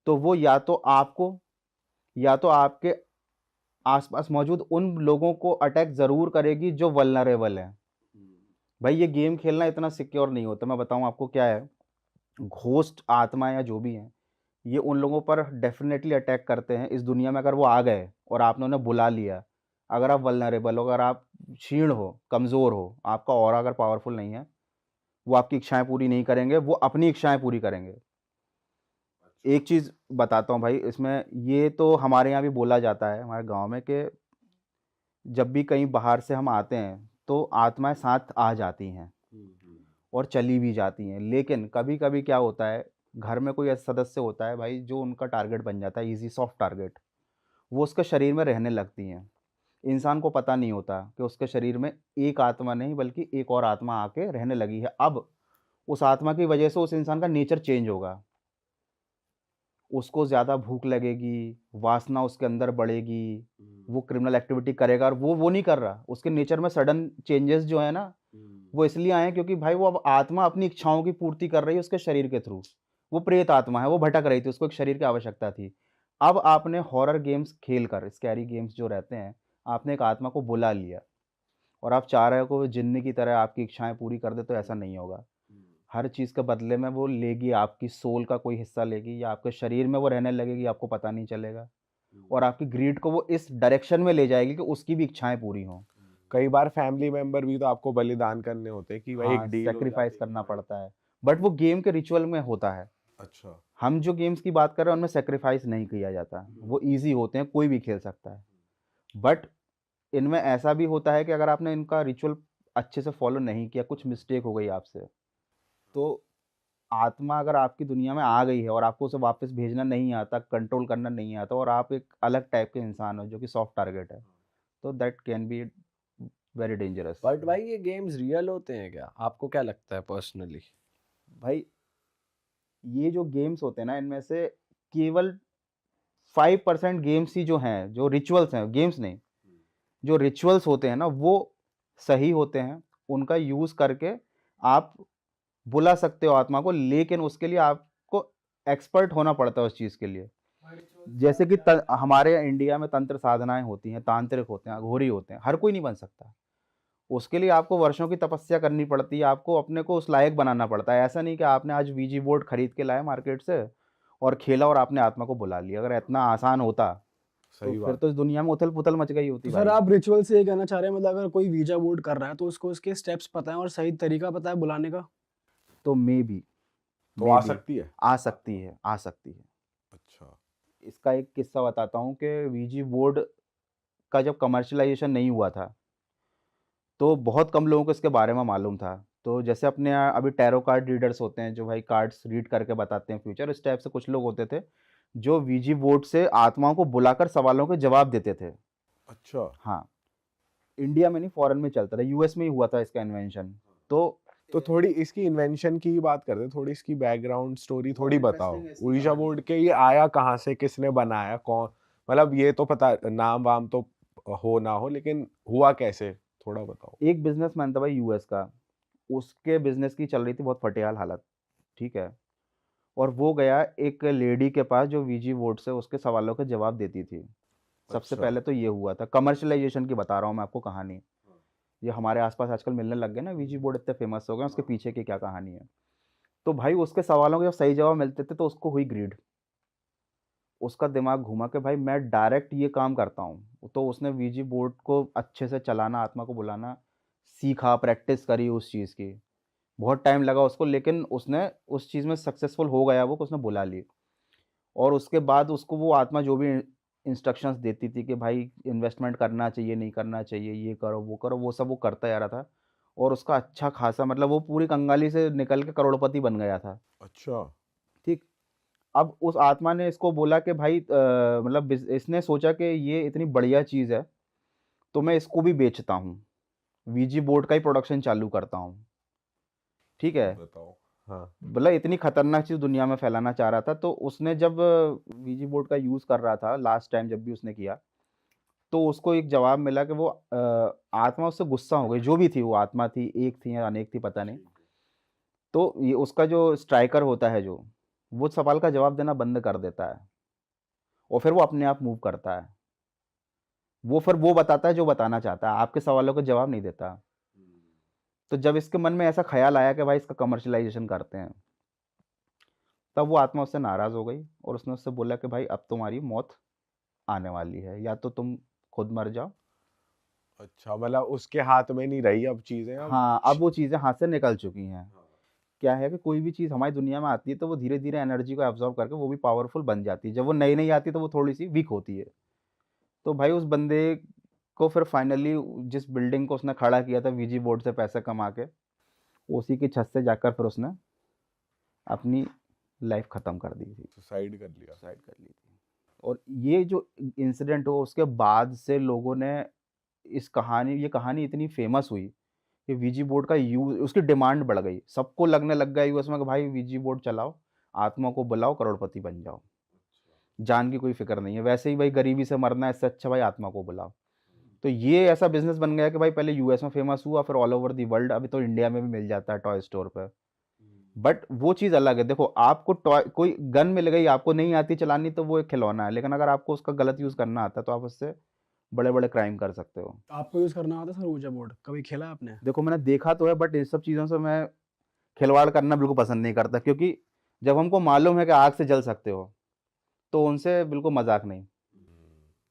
तो वो या तो आपको या तो आपके आसपास मौजूद उन लोगों को अटैक ज़रूर करेगी जो वल्नरेबल हैं। भाई ये गेम खेलना इतना सिक्योर नहीं होता। मैं बताऊँ आपको क्या है, घोस्ट आत्मा या जो भी हैं, ये उन लोगों पर डेफिनेटली अटैक करते हैं इस दुनिया में। अगर वो आ गए और आपने उन्हें बुला लिया, अगर आप वल्नरेबल हो, अगर आप क्षीण हो, कमज़ोर हो, आपका ऑरा अगर पावरफुल नहीं है, वो आपकी इच्छाएं पूरी नहीं करेंगे, वो अपनी इच्छाएं पूरी करेंगे। एक चीज़ बताता हूँ भाई इसमें, ये तो हमारे यहाँ भी बोला जाता है हमारे गांव में कि जब भी कहीं बाहर से हम आते हैं तो आत्माएं साथ आ जाती हैं और चली भी जाती हैं। लेकिन कभी कभी क्या होता है, घर में कोई ऐसा सदस्य होता है भाई जो उनका टारगेट बन जाता है, इजी सॉफ्ट टारगेट, वो उसके शरीर में रहने लगती हैं। इंसान को पता नहीं होता कि उसके शरीर में एक आत्मा नहीं बल्कि एक और आत्मा आके रहने लगी है। अब उस आत्मा की वजह से उस इंसान का नेचर चेंज होगा, उसको ज़्यादा भूख लगेगी, वासना उसके अंदर बढ़ेगी, वो क्रिमिनल एक्टिविटी करेगा। और वो नहीं कर रहा, उसके नेचर में सडन चेंजेस जो है ना, वो इसलिए आए हैं क्योंकि भाई वो अब आत्मा अपनी इच्छाओं की पूर्ति कर रही है उसके शरीर के थ्रू। वो प्रेत आत्मा है, वो भटक रही थी, उसको एक शरीर की आवश्यकता थी। अब आपने हॉरर गेम्स खेल कर, स्कैरी गेम्स जो रहते हैं, आपने एक आत्मा को बुला लिया और आप चाह रहे हो कि वो जिन्नी की तरह आपकी इच्छाएं पूरी कर दे, तो ऐसा नहीं होगा। हर चीज़ के बदले में वो लेगी, आपकी सोल का कोई हिस्सा लेगी या आपके शरीर में वो रहने लगेगी, आपको पता नहीं चलेगा। और आपकी ग्रीड को वो इस डायरेक्शन में ले जाएगी कि उसकी भी इच्छाएं पूरी हों। कई बार फैमिली मेंबर भी तो आपको बलिदान करने होते हैं कि भाई हाँ, एक डील हो सेक्रीफाइस जाती है करना कि पड़ता है, बट वो गेम के रिचुअल में होता है। अच्छा हम जो गेम्स की बात कर रहे हैं उनमें सेक्रीफाइस नहीं किया जाता, वो ईजी होते हैं, कोई भी खेल सकता है। बट इनमें ऐसा भी होता है कि अगर आपने इनका रिचुअल अच्छे से फॉलो नहीं किया, कुछ मिस्टेक हो गई आपसे, तो आत्मा अगर आपकी दुनिया में आ गई है और आपको उसे वापस भेजना नहीं आता, कंट्रोल करना नहीं आता, और आप एक अलग टाइप के इंसान हो जो कि सॉफ्ट टारगेट है, तो that can be very dangerous. But भाई ये गेम्स रियल होते हैं क्या? आपको क्या लगता है पर्सनली? भाई ये जो गेम्स होते हैं ना, इनमें से केवल 5% गेम्स ही जो हैं, जो रिचुअल्स हैं, गेम्स नहीं, जो रिचुअल्स होते हैं ना, वो सही होते हैं। उनका यूज़ करके आप बुला सकते हो आत्मा को, लेकिन उसके लिए आपको एक्सपर्ट होना पड़ता है उस चीज़ के लिए। जैसे कि हमारे इंडिया में तंत्र साधनाएं होती हैं, तांत्रिक होते हैं, अघोरी होते हैं, हर कोई नहीं बन सकता। उसके लिए आपको वर्षों की तपस्या करनी पड़ती है, आपको अपने को उस लायक बनाना पड़ता है। ऐसा नहीं कि आपने आज वीजी बोर्ड खरीद के लाए मार्केट से और खेला और आपने आत्मा को बुला लिया। अगर इतना आसान होता तो सही फिर बात तो इस दुनिया में उथल पुथल मच गई होती तो सर भाई। आप रिचुअल से ये कहना चाह रहे हैं, मतलब अगर कोई वीजा बोर्ड कर रहा है तो उसको उसके स्टेप्स पता है और सही तरीका पता है बुलाने का? तो मे बी तो आ सकती है आ सकती है, आ सकती है। अच्छा इसका एक किस्सा बताता हूँ कि वीजी बोर्ड का जब कमर्शलाइजेशन नहीं हुआ था, तो बहुत कम लोगों को इसके बारे में मालूम था। तो जैसे अपने यहाँ अभी टैरो कार्ड रीडर्स होते हैं जो भाई कार्ड्स रीड करके बताते हैं फ्यूचर, इस टाइप से कुछ लोग होते थे जो वीजी बोर्ड से आत्माओं को बुलाकर सवालों के जवाब देते थे। अच्छा हाँ, इंडिया में नहीं, फॉरेन में चलता था, यूएस में ही हुआ था इसका इन्वेंशन। तो थोड़ी इसकी इन्वेंशन की ही बात करते हैं, थोड़ी इसकी बैकग्राउंड स्टोरी थोड़ी बताओ। उड़ीसा बोर्ड के ये आया कहाँ से, किसने बनाया, कौन, मतलब ये तो पता, नाम वाम तो हो ना हो, लेकिन हुआ कैसे, थोड़ा बताओ। एक बिजनेसमैन था भाई यूएस का, उसके बिजनेस की चल रही थी बहुत फटेहाल हालत, ठीक है, और वो गया एक लेडी के पास जो वीजी बोर्ड से उसके सवालों के जवाब देती थी। सबसे अच्छा। पहले तो ये हुआ था, कमर्शलाइजेशन की बता रहा हूँ मैं आपको कहानी। ये हमारे आसपास आजकल मिलने लग गए ना, वीजी बोर्ड इतने फेमस हो गए, उसके पीछे की क्या कहानी है। तो भाई उसके सवालों के जब सही जवाब मिलते थे तो उसको हुई ग्रीड, उसका दिमाग घुमा कि भाई मैं डायरेक्ट ये काम करता हूँ। तो उसने वीजी बोर्ड को अच्छे से चलाना, आत्मा को बुलाना सीखा, प्रैक्टिस करी उस चीज़ की। बहुत टाइम लगा उसको, लेकिन उसने उस चीज़ में सक्सेसफुल हो गया वो, कि उसने बुला ली। और उसके बाद उसको वो आत्मा जो भी इंस्ट्रक्शंस देती थी कि भाई इन्वेस्टमेंट करना चाहिए, नहीं करना चाहिए, ये करो, वो सब वो करता जा रहा था। और उसका अच्छा खासा, मतलब वो पूरी कंगाली से निकल के करोड़पति बन गया था। अच्छा। ठीक। अब उस आत्मा ने इसको बोला कि भाई मतलब इसने सोचा कि ये इतनी बढ़िया चीज़ है, तो मैं इसको भी बेचता हूँ, वीजी बोर्ड का ही प्रोडक्शन चालू करता हूँ। ठीक है। बताओ। हाँ। मतलब इतनी खतरनाक चीज़ दुनिया में फैलाना चाह रहा था। तो उसने जब वीजी बोर्ड का यूज़ कर रहा था लास्ट टाइम जब भी उसने किया, तो उसको एक जवाब मिला कि वो आत्मा उससे गुस्सा हो गई, जो भी थी वो आत्मा थी, एक थी या अनेक थी पता नहीं। तो ये उसका जो स्ट्राइकर होता है जो, वो सवाल का जवाब देना बंद कर देता है और फिर वो अपने आप मूव करता है। वो फिर वो बताता है जो बताना चाहता है, आपके सवालों का जवाब नहीं देता। तो जब इसके मन में ऐसा ख्याल आया कि भाई इसका कमर्शलाइजेशन करते हैं, तब वो आत्मा उससे नाराज़ हो गई और उसने उससे बोला कि भाई अब तुम्हारी मौत आने वाली है, या तो तुम खुद मर जाओ। अच्छा, मतलब उसके हाथ में नहीं रही अब चीजें, अब हाँ, अब वो चीज़ें हाथ से निकल चुकी हैं। क्या है कि कोई भी चीज़ हमारी दुनिया में आती है तो वो धीरे-धीरे एनर्जी को एब्ज़ॉर्ब करके वो भी पावरफुल बन जाती है। जब वो नई-नई आती है तो वो थोड़ी-सी वीक होती है। तो भाई उस बंदे को फिर फाइनली जिस बिल्डिंग को उसने खड़ा किया था वीजी बोर्ड से पैसे कमा के, उसी की छत से जाकर फिर उसने अपनी लाइफ़ ख़त्म कर दी थी। सुसाइड कर लिया। सुसाइड कर ली थी। और ये जो इंसिडेंट हुआ उसके बाद से लोगों ने ये कहानी इतनी फेमस हुई कि वीजी बोर्ड का यूज़, उसकी डिमांड बढ़ गई। सबको लगने लग गया यूएस में कि भाई वीजी बोर्ड चलाओ, आत्मा को बुलाओ, करोड़पति बन जाओ। जान की कोई फ़िक्र नहीं है। वैसे ही भाई गरीबी से मरना है, इससे अच्छा भाई आत्मा को बुलाओ। तो ये ऐसा बिज़नेस बन गया कि भाई पहले यूएस में फेमस हुआ, फिर ऑल ओवर द वर्ल्ड, अभी तो इंडिया में भी मिल जाता है टॉय स्टोर पे। बट वो चीज़ अलग है। देखो आपको टॉय कोई गन मिल गई, आपको नहीं आती चलानी तो वो एक खिलौना है, लेकिन अगर आपको उसका गलत यूज़ करना आता है तो आप उससे बड़े-बड़े क्राइम कर सकते हो। आपको यूज़ करना आता है सर ऊर्जा बोर्ड? कभी खेला है आपने? देखो मैंने देखा तो है, बट इस सब चीज़ों से मैं खिलवाड़ करना बिल्कुल पसंद नहीं करता, क्योंकि जब हमको मालूम है कि आग से जल सकते हो, तो उनसे बिल्कुल मज़ाक नहीं।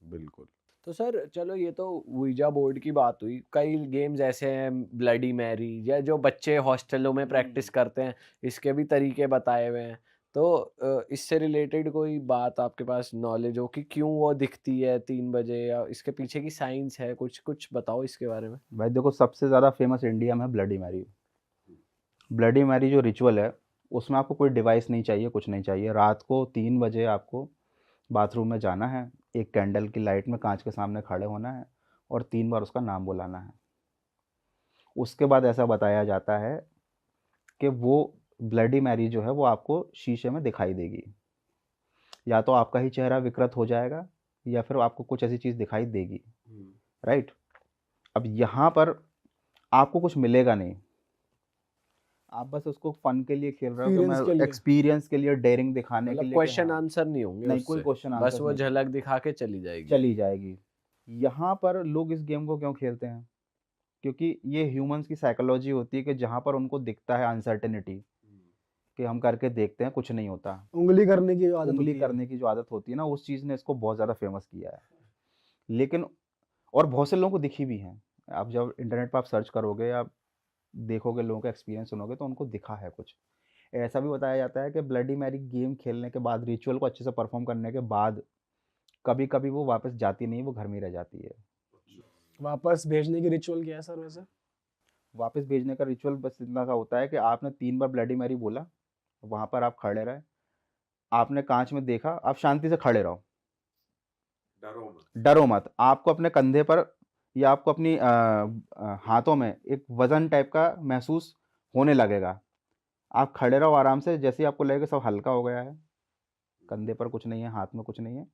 बिल्कुल। तो सर चलो ये तो ऊर्जा बोर्ड की बात हुई, कई गेम्स ऐसे हैं ब्लडी मैरी या जो बच्चे हॉस्टलों में प्रैक्टिस करते हैं, इसके भी तरीके बताए हुए हैं। तो इससे रिलेटेड कोई बात आपके पास नॉलेज हो कि क्यों वो दिखती है 3 बजे, या इसके पीछे की साइंस है, कुछ कुछ बताओ इसके बारे में। भाई देखो सबसे ज़्यादा फेमस इंडिया में है ब्लडी मैरी। ब्लडी मैरी जो रिचुअल है, उसमें आपको कोई डिवाइस नहीं चाहिए, कुछ नहीं चाहिए। रात को 3 बजे आपको बाथरूम में जाना है, एक कैंडल की लाइट में कांच के सामने खड़े होना है और 3 बार उसका नाम बुलाना है। उसके बाद ऐसा बताया जाता है कि वो ब्लडी मैरी जो है वो आपको शीशे में दिखाई देगी। या तो आपका ही चेहरा विकृत हो जाएगा या फिर आपको कुछ ऐसी चीज़ दिखाई देगी। राइट। अब यहाँ पर आपको कुछ मिलेगा नहीं, आप बस उसको फन के लिए खेल रहे हो कि एक्सपीरियंस के मैं लिए। एक्सपीरियंस के लिए, डेयरिंग दिखाने के मतलब लिए कि क्वेश्चन हाँ, आंसर नहीं होंगे नहीं कोई उससे, क्वेश्चन बस आंसर वो नहीं, झलक दिखा के चली जाएगी। चली जाएगी। यहाँ पर लोग इस गेम को क्यों खेलते हैं? क्योंकि ये ह्यूमंस की साइकोलॉजी होती है कि जहाँ पर उनको दिखता है अनसर्टेनिटी, कि हम करके देखते हैं कुछ नहीं होता, उंगली करने की जो आदत उंगली होती है। करने की जो आदत होती है ना, उस चीज़ ने इसको बहुत ज़्यादा फेमस किया है। लेकिन और बहुत से लोगों को दिखी भी हैं। आप जब इंटरनेट पर आप सर्च करोगे या देखोगे, लोगों का एक्सपीरियंस सुनोगे, तो उनको दिखा है कुछ। ऐसा भी बताया जाता है कि ब्लडी मैरी गेम खेलने के बाद, रिचुअल को अच्छे से परफॉर्म करने के बाद, कभी कभी वो वापस जाती नहीं, वो घर में ही रह जाती है। वापस भेजने की रिचुअल क्या है सर वैसे? वापस भेजने का रिचुअल बस इतना सा होता है कि आपने 3 बार ब्लडी मैरी बोला, वहाँ पर आप खड़े रहे, आपने कांच में देखा, आप शांति से खड़े रहो, डरो मत। आपको अपने कंधे पर या आपको अपनी हाथों में एक वजन टाइप का महसूस होने लगेगा। आप खड़े रहो आराम से, जैसे ही आपको लगेगा सब हल्का हो गया है, कंधे पर कुछ नहीं है, हाथ में कुछ नहीं है,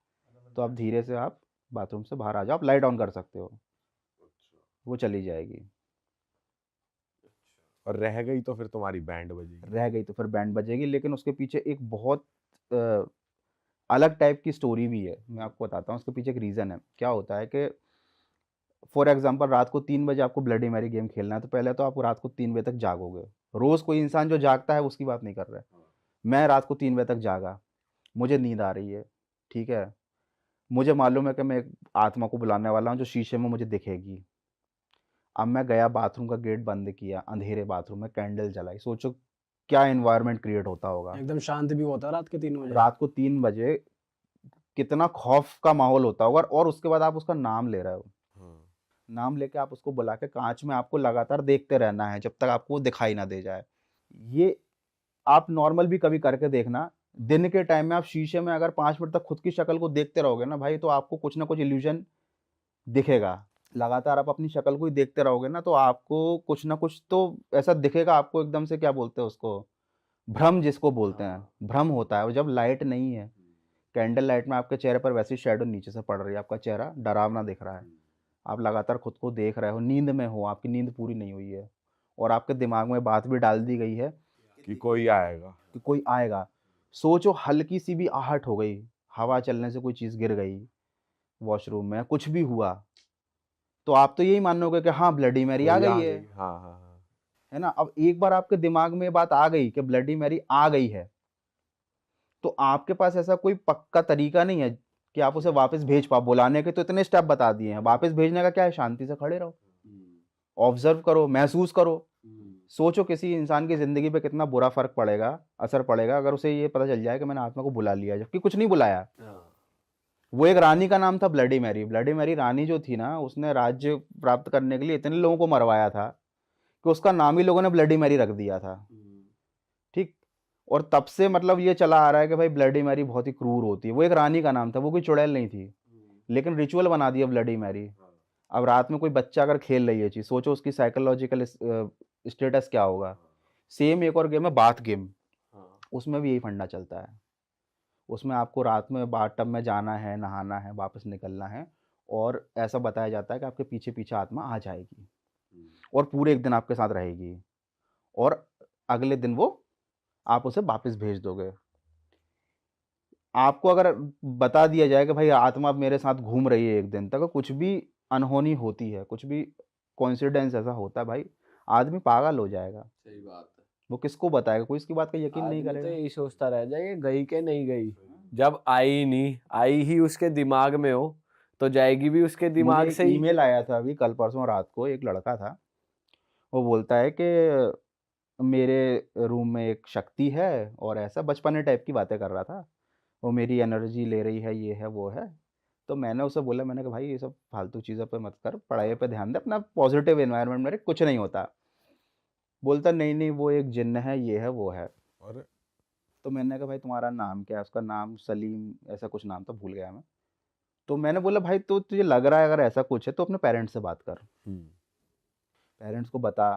तो आप धीरे से आप बाथरूम से बाहर आ जाओ, आप लाइट ऑन कर सकते हो, वो चली जाएगी। और रह गई तो फिर तुम्हारी बैंड बजेगी। रह गई तो फिर बैंड बजेगी, लेकिन उसके पीछे एक बहुत अ, अलग टाइप की स्टोरी भी है। मैं आपको बताता हूँ उसके पीछे एक रीज़न है। क्या होता है कि फॉर एग्जांपल रात को 3 बजे आपको ब्लडी मैरी गेम खेलना है, तो पहले तो आप रात को 3 बजे तक जागोगे। रोज़ कोई इंसान जो जागता है उसकी बात नहीं कर रहे। मैं रात को 3 बजे तक जागा, मुझे नींद आ रही है, ठीक है? मुझे मालूम है कि मैं एक आत्मा को बुलाने वाला हूँ जो शीशे में मुझे दिखेगी। अब मैं गया बाथरूम का गेट बंद किया, अंधेरे बाथरूम में कैंडल जलाई, सोचो क्या एनवायरनमेंट क्रिएट होता होगा। एकदम शांत भी होता है रात के 3 बजे। रात को 3 बजे कितना खौफ का माहौल होता होगा, और उसके बाद आप उसका नाम ले रहे हो। नाम लेके आप उसको बुला के कांच में आपको लगातार देखते रहना है जब तक आपको वो दिखाई ना दे जाए। ये आप नॉर्मल भी कभी करके देखना। दिन के टाइम में आप शीशे में अगर 5 मिनट तक खुद की शक्ल को देखते रहोगे ना भाई, तो आपको कुछ ना कुछ इल्यूजन दिखेगा। लगातार आप अपनी शक्ल को ही देखते रहोगे ना, तो आपको कुछ ना कुछ तो ऐसा दिखेगा आपको, एकदम से क्या बोलते हैं उसको, भ्रम जिसको बोलते हैं, भ्रम होता है। और जब लाइट नहीं है, कैंडल लाइट में आपके चेहरे पर वैसी शैडो नीचे से पड़ रही है, आपका चेहरा डरावना दिख रहा है, आप लगातार खुद को देख रहे हो, नींद में हो, आपकी नींद पूरी नहीं हुई है, और आपके दिमाग में बात भी डाल दी गई है कि कोई आएगा। कि कोई आएगा। सोचो हल्की सी भी आहट हो गई, हवा चलने से कोई चीज़ गिर गई, वॉशरूम में कुछ भी हुआ, तो आप तो यही मानोगे कि हाँ ब्लडी मैरी आ कोई गई है। हाँ हाँ हाँ। है ना? अब एक बार आपके दिमाग में ये बात आ गई कि ब्लडी मैरी आ गई है, तो आपके पास ऐसा कोई पक्का तरीका नहीं है कि आप उसे वापस भेज पाओ। बुलाने के तो इतने स्टेप बता दिए हैं, वापस भेजने का क्या है? शांति से खड़े रहो, ऑब्जर्व करो, महसूस करो। सोचो किसी इंसान की ज़िंदगी पे कितना बुरा फ़र्क पड़ेगा, असर पड़ेगा अगर उसे ये पता चल जाए कि मैंने आत्मा को बुला लिया, जबकि कुछ नहीं बुलाया। वो एक रानी का नाम था ब्लडी मैरी। ब्लडी मैरी रानी जो थी ना, उसने राज्य प्राप्त करने के लिए इतने लोगों को मरवाया था कि उसका नाम ही लोगों ने ब्लडी मैरी रख दिया था। ठीक? और तब से मतलब ये चला आ रहा है कि भाई ब्लडी मैरी बहुत ही क्रूर होती है। वो एक रानी का नाम था, वो कोई चुड़ैल नहीं थी, लेकिन रिचुअल बना दिया ब्लडी मैरी। अब रात में कोई बच्चा अगर खेल रही है चीज़, सोचो उसकी साइकोलॉजिकल स्टेटस क्या होगा। सेम एक और गेम है बाथ गेम, उसमें भी यही फंडा चलता है। उसमें आपको रात में बाथ टब में जाना है, नहाना है, वापस निकलना है, और ऐसा बताया जाता है कि आपके पीछे पीछे आत्मा आ जाएगी और पूरे एक दिन आपके साथ रहेगी, और अगले दिन वो आप उसे वापस भेज दोगे। आपको अगर बता दिया जाए कि भाई आत्मा अब मेरे साथ घूम रही है एक दिन तक, कुछ भी अनहोनी होती है, कुछ भी कोइंसिडेंस ऐसा होता है भाई, आदमी पागल हो जाएगा। सही बात है। वो किसको बताएगा? कोई इसकी बात का यकीन नहीं आदमी तो करेगा। यही सोचता रह जाएगा गई के नहीं गई। जब आई नहीं आई ही उसके दिमाग में हो तो जाएगी भी उसके दिमाग मुझे से एक ही। ईमेल आया था अभी कल परसों रात को, एक लड़का था, वो बोलता है कि मेरे रूम में एक शक्ति है, और ऐसा बचपने टाइप की बातें कर रहा था, वो मेरी एनर्जी ले रही है, ये है वो है। तो मैंने उसे बोला, मैंने कहा भाई ये सब फालतू चीज़ों पे मत कर, पढ़ाई पे ध्यान दे, अपना पॉजिटिव एनवायरनमेंट में रह, कुछ नहीं होता। बोलता नहीं नहीं वो एक जिन्न है, ये है वो है। और तो मैंने कहा भाई तुम्हारा नाम क्या है? उसका नाम सलीम ऐसा कुछ नाम था, भूल गया मैं। तो मैंने बोला भाई तो तुझे लग रहा है अगर ऐसा कुछ है तो अपने पेरेंट्स से बात कर, पेरेंट्स को बता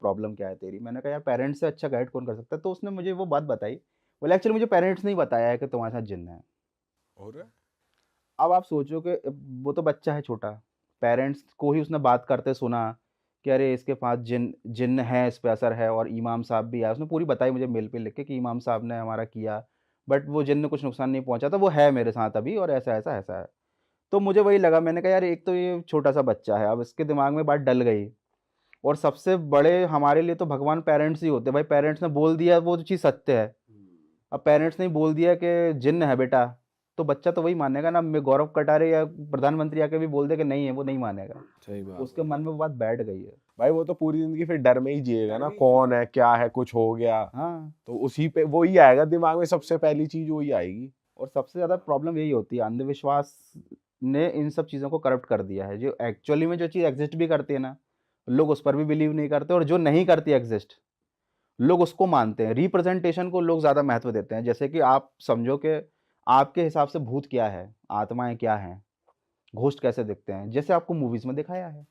प्रॉब्लम क्या है तेरी। मैंने कहा यार पेरेंट्स से अच्छा गाइड कौन कर सकता है? तो उसने मुझे वो बात बताई, बोले एक्चुअली मुझे पेरेंट्स नहीं बताया है कि तुम्हारे साथ जिन्न है। और अब आप सोचो कि वो तो बच्चा है छोटा, पेरेंट्स को ही उसने बात करते सुना कि अरे इसके पास जिन्न है, इस पे असर है, और इमाम साहब भी आए, उसने पूरी बताई मुझे मेल पे लिख के कि इमाम साहब ने हमारा किया, बट वो जिन्न कुछ नुकसान नहीं पहुंचा था, वो है मेरे साथ अभी, और ऐसा ऐसा ऐसा है। तो मुझे वही लगा, मैंने कहा यार एक तो ये छोटा सा बच्चा है, अब इसके दिमाग में बात डल गई, और सबसे बड़े हमारे लिए तो भगवान पेरेंट्स ही होते हैं भाई। पेरेंट्स ने बोल दिया वो तो चीज़ सत्य है। अब पेरेंट्स ने बोल दिया कि जिन्न है बेटा, तो बच्चा तो वही मानेगा ना। मैं गौरव कटारे या प्रधानमंत्री आके भी बोल दे कि नहीं है, वो नहीं मानेगा। सही बात। उसके मन में वो बात बैठ गई है। भाई वो तो पूरी जिंदगी फिर डर में ही जिएगा ना, कौन है क्या है, कुछ हो गया हाँ, तो उसी पे वही आएगा दिमाग में, सबसे पहली चीज वही आएगी। और सबसे ज़्यादा प्रॉब्लम यही होती है, अंधविश्वास ने इन सब चीज़ों को करप्ट कर दिया है। जो एक्चुअली में जो चीज़ एग्जिस्ट भी करती है ना, लोग उस पर भी बिलीव नहीं करते, और जो नहीं करती एग्जिस्ट लोग उसको मानते हैं। रिप्रेजेंटेशन को लोग ज़्यादा महत्व देते हैं। जैसे कि आप समझो कि आपके हिसाब से भूत क्या है, आत्माएं क्या हैं, घोस्ट कैसे दिखते हैं, जैसे आपको मूवीज में दिखाया है,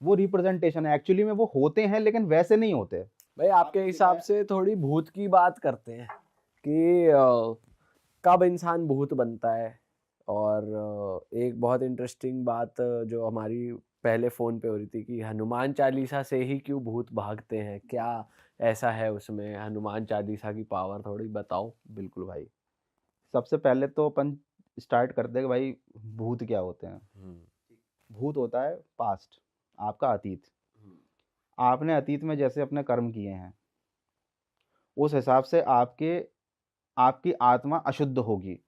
वो रिप्रेजेंटेशन है। एक्चुअली में वो होते हैं लेकिन वैसे नहीं होते। भाई आपके हिसाब से थोड़ी भूत की बात करते हैं कि कब इंसान भूत बनता है। और एक बहुत इंटरेस्टिंग बात जो हमारी पहले फ़ोन पे हो रही थी कि हनुमान चालीसा से ही क्यों भूत भागते हैं, क्या ऐसा है उसमें हनुमान चालीसा की पावर, थोड़ी बताओ। बिल्कुल भाई, सबसे पहले तो अपन स्टार्ट करते हैं कि भाई भूत क्या होते हैं। भूत होता है पास्ट, आपका अतीत। आपने अतीत में जैसे अपने कर्म किए हैं उस हिसाब से आपकी आत्मा अशुद्ध होगी,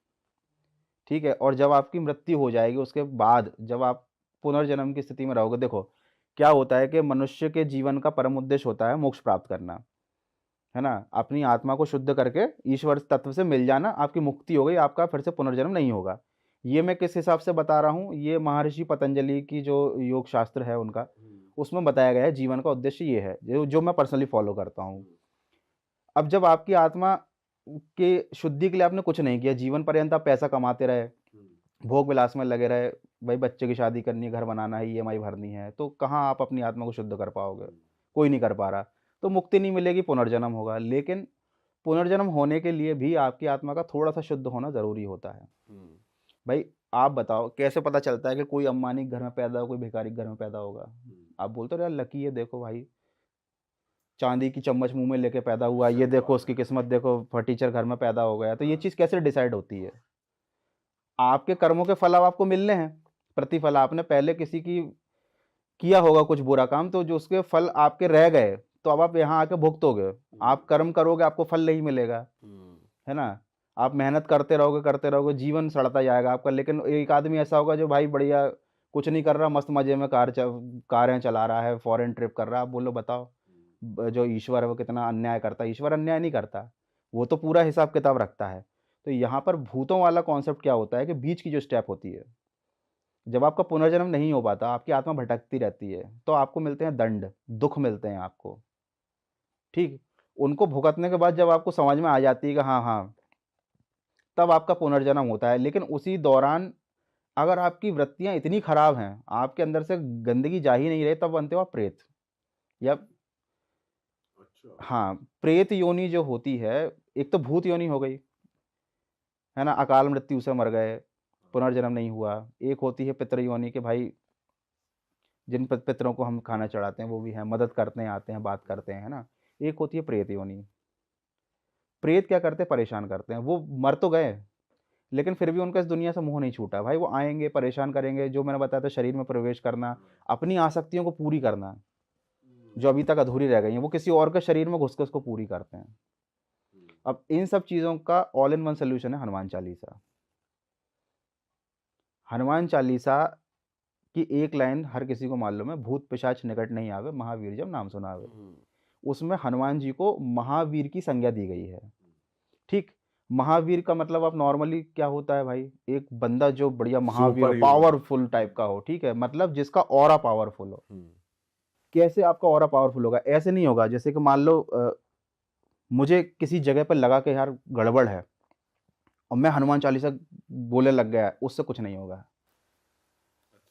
ठीक है। और जब आपकी मृत्यु हो जाएगी उसके बाद जब आप पुनर्जन्म की स्थिति में रहोगे, देखो क्या होता है कि मनुष्य के जीवन का परम उद्देश्य होता है मोक्ष प्राप्त करना, है ना। अपनी आत्मा को शुद्ध करके ईश्वर तत्व से मिल जाना, आपकी मुक्ति हो गई, आपका फिर से पुनर्जन्म नहीं होगा। ये मैं किस हिसाब से बता रहा हूँ, ये महर्षि पतंजलि की जो योग शास्त्र है उनका, उसमें बताया गया है जीवन का उद्देश्य ये है, जो मैं पर्सनली फॉलो करता हूँ। अब जब आपकी आत्मा के शुद्धि के लिए आपने कुछ नहीं किया, जीवन पर्यंत आप पैसा कमाते रहे, भोग विलास में लगे रहे, भाई बच्चे की शादी करनी है, घर बनाना है, ईएमआई भरनी है, तो कहाँ आप अपनी आत्मा को शुद्ध कर पाओगे? कोई नहीं कर पा रहा, तो मुक्ति नहीं मिलेगी, पुनर्जन्म होगा। लेकिन पुनर्जन्म होने के लिए भी आपकी आत्मा का थोड़ा सा शुद्ध होना ज़रूरी होता है। भाई आप बताओ कैसे पता चलता है कि कोई अंबानी के घर में पैदा हो, कोई भिखारी के घर में पैदा होगा? आप बोलते हो यार लकी है, देखो भाई चांदी की चम्मच मुंह में लेके पैदा हुआ, ये देखो उसकी किस्मत देखो, फटीचर घर में पैदा हो गया। तो ये चीज़ कैसे डिसाइड होती है? आपके कर्मों के फल अब आपको मिलने हैं, प्रतिफल। आपने पहले किसी की किया होगा कुछ बुरा काम, तो जो उसके फल आपके रह गए, तो अब आप यहाँ आके भुगतोगे। आप कर्म करोगे, आपको फल नहीं मिलेगा, है ना। आप मेहनत करते रहोगे, जीवन सड़ता जाएगा आपका। लेकिन एक आदमी ऐसा होगा जो भाई बढ़िया कुछ नहीं कर रहा, मस्त मजे में कारें चला रहा है, फॉरेन ट्रिप कर रहा है। आप बोलो बताओ जो ईश्वर है वो कितना अन्याय करता है? ईश्वर अन्याय नहीं करता, वो तो पूरा हिसाब किताब रखता है। तो यहाँ पर भूतों वाला कॉन्सेप्ट क्या होता है कि बीच की जो स्टेप होती है, जब आपका पुनर्जन्म नहीं हो पाता, आपकी आत्मा भटकती रहती है, तो आपको मिलते हैं दंड, दुख मिलते हैं आपको, ठीक। उनको भुगतने के बाद जब आपको समझ में आ जाती है कि हाँ हाँ, तब आपका पुनर्जन्म होता है। लेकिन उसी दौरान अगर आपकी वृत्तियां इतनी खराब हैं, आपके अंदर से गंदगी जा ही नहीं रही, तब बनते हो आप प्रेत। या हाँ, प्रेत योनि जो होती है, एक तो भूत योनि हो गई, है ना, अकाल मृत्यु से मर गए, पुनर्जन्म नहीं हुआ। एक होती है पितृ योनि के भाई, जिन पितरों को हम खाना चढ़ाते हैं वो भी हैं, मदद करते हैं, आते हैं, बात करते हैं, है ना। एक होती है प्रेत योनि। प्रेत क्या करते हैं? परेशान करते हैं। वो मर तो गए लेकिन फिर भी उनका इस दुनिया से मोह नहीं छूटा भाई। वो आएंगे, परेशान करेंगे, जो मैंने बताया था, शरीर में प्रवेश करना, अपनी आसक्तियों को पूरी करना जो अभी तक अधूरी रह गई हैं, वो किसी और के शरीर में घुस के उसको पूरी करते हैं। अब इन सब चीज़ों का ऑल इन वन सोल्यूशन है हनुमान चालीसा। हनुमान चालीसा की एक लाइन हर किसी को मालूम है, भूत पिशाच निकट नहीं आवे, महावीर जब नाम सुनावे। उसमें हनुमान जी को महावीर की संज्ञा दी गई है, ठीक। महावीर का मतलब आप नॉर्मली क्या होता है भाई? एक बंदा जो बढ़िया महावीर पावरफुल टाइप का हो, ठीक है, मतलब जिसका ऑरा पावरफुल हो। कैसे आपका ऑरा पावरफुल होगा? ऐसे नहीं होगा जैसे कि मान लो मुझे किसी जगह पर लगा कि यार गड़बड़ है और मैं हनुमान चालीसा बोलने लग गया, उससे कुछ नहीं होगा।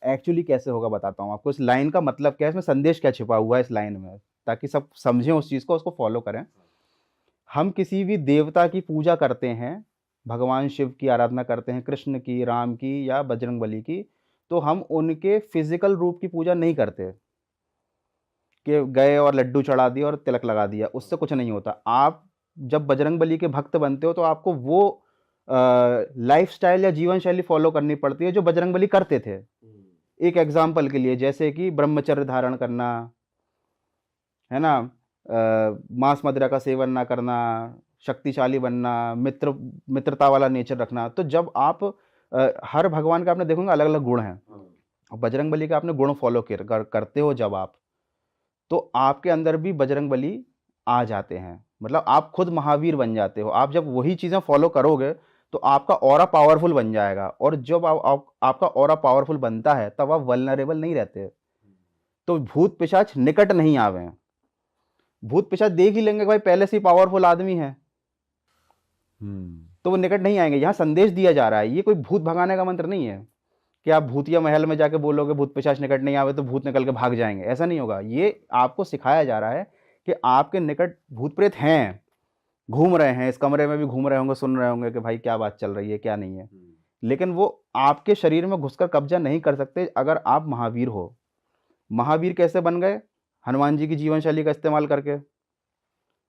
एक्चुअली कैसे होगा बताता हूँ आपको। इस लाइन का मतलब क्या है, इसमें संदेश क्या छिपा हुआ है इस लाइन में, ताकि सब समझें उस चीज़ को, उसको फॉलो करें। हम किसी भी देवता की पूजा करते हैं, भगवान शिव की आराधना करते हैं, कृष्ण की, राम की या बजरंगबली की, तो हम उनके फिजिकल रूप की पूजा नहीं करते कि गए और लड्डू चढ़ा दिया और तिलक लगा दिया, उससे कुछ नहीं होता। आप जब बजरंगबली के भक्त बनते हो तो आपको वो लाइफस्टाइल या जीवन शैली फॉलो करनी पड़ती है जो बजरंगबली करते थे। एक एग्जाम्पल के लिए, जैसे कि ब्रह्मचर्य धारण करना, है ना, मांस मदिरा का सेवन ना करना, शक्तिशाली बनना, मित्रता वाला नेचर रखना। तो जब आप हर भगवान का आपने देखोगे अलग अलग गुण हैं, और बजरंगबली का आपने गुण फॉलो करते हो जब आप, तो आपके अंदर भी बजरंगबली आ जाते हैं, मतलब आप खुद महावीर बन जाते हो। आप जब वही चीज़ें फॉलो करोगे तो आपका ऑरा पावरफुल बन जाएगा, और जब आपका ऑरा पावरफुल बनता है तब आप वल्नरेबल नहीं रहते, तो भूत पिशाच निकट नहीं आवे। भूत पिशाच देख ही लेंगे भाई पहले से ही पावरफुल आदमी है, तो वो निकट नहीं आएंगे। यहाँ संदेश दिया जा रहा है, ये कोई भूत भगाने का मंत्र नहीं है कि आप भूतिया महल में जाके बोलोगे भूत पिशाच निकट नहीं आवे तो भूत निकल के भाग जाएंगे, ऐसा नहीं होगा। ये आपको सिखाया जा रहा है कि आपके निकट भूत प्रेत हैं, घूम रहे हैं, इस कमरे में भी घूम रहे होंगे, सुन रहे होंगे कि भाई क्या बात चल रही है, क्या नहीं है, लेकिन वो आपके शरीर में घुसकर कब्जा नहीं कर सकते अगर आप महावीर हो। महावीर कैसे बन गए? हनुमान जी की जीवन शैली का इस्तेमाल करके,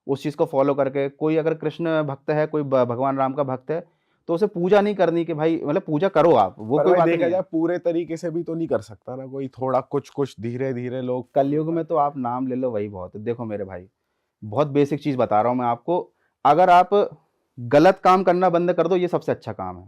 उस चीज़ को फॉलो करके। कोई अगर कृष्ण भक्त है, कोई भगवान राम का भक्त है, तो उसे पूजा नहीं करनी कि भाई मतलब पूजा करो आप, वो पर कोई भाई बात देखा नहीं जाए है। पूरे तरीके से भी तो नहीं कर सकता ना कोई, थोड़ा कुछ कुछ धीरे धीरे लोग। कलयुग में तो आप नाम ले लो वही बहुत है। देखो मेरे भाई, बहुत बेसिक चीज बता रहा हूँ मैं आपको, अगर आप गलत काम करना बंद कर दो, ये सबसे अच्छा काम है।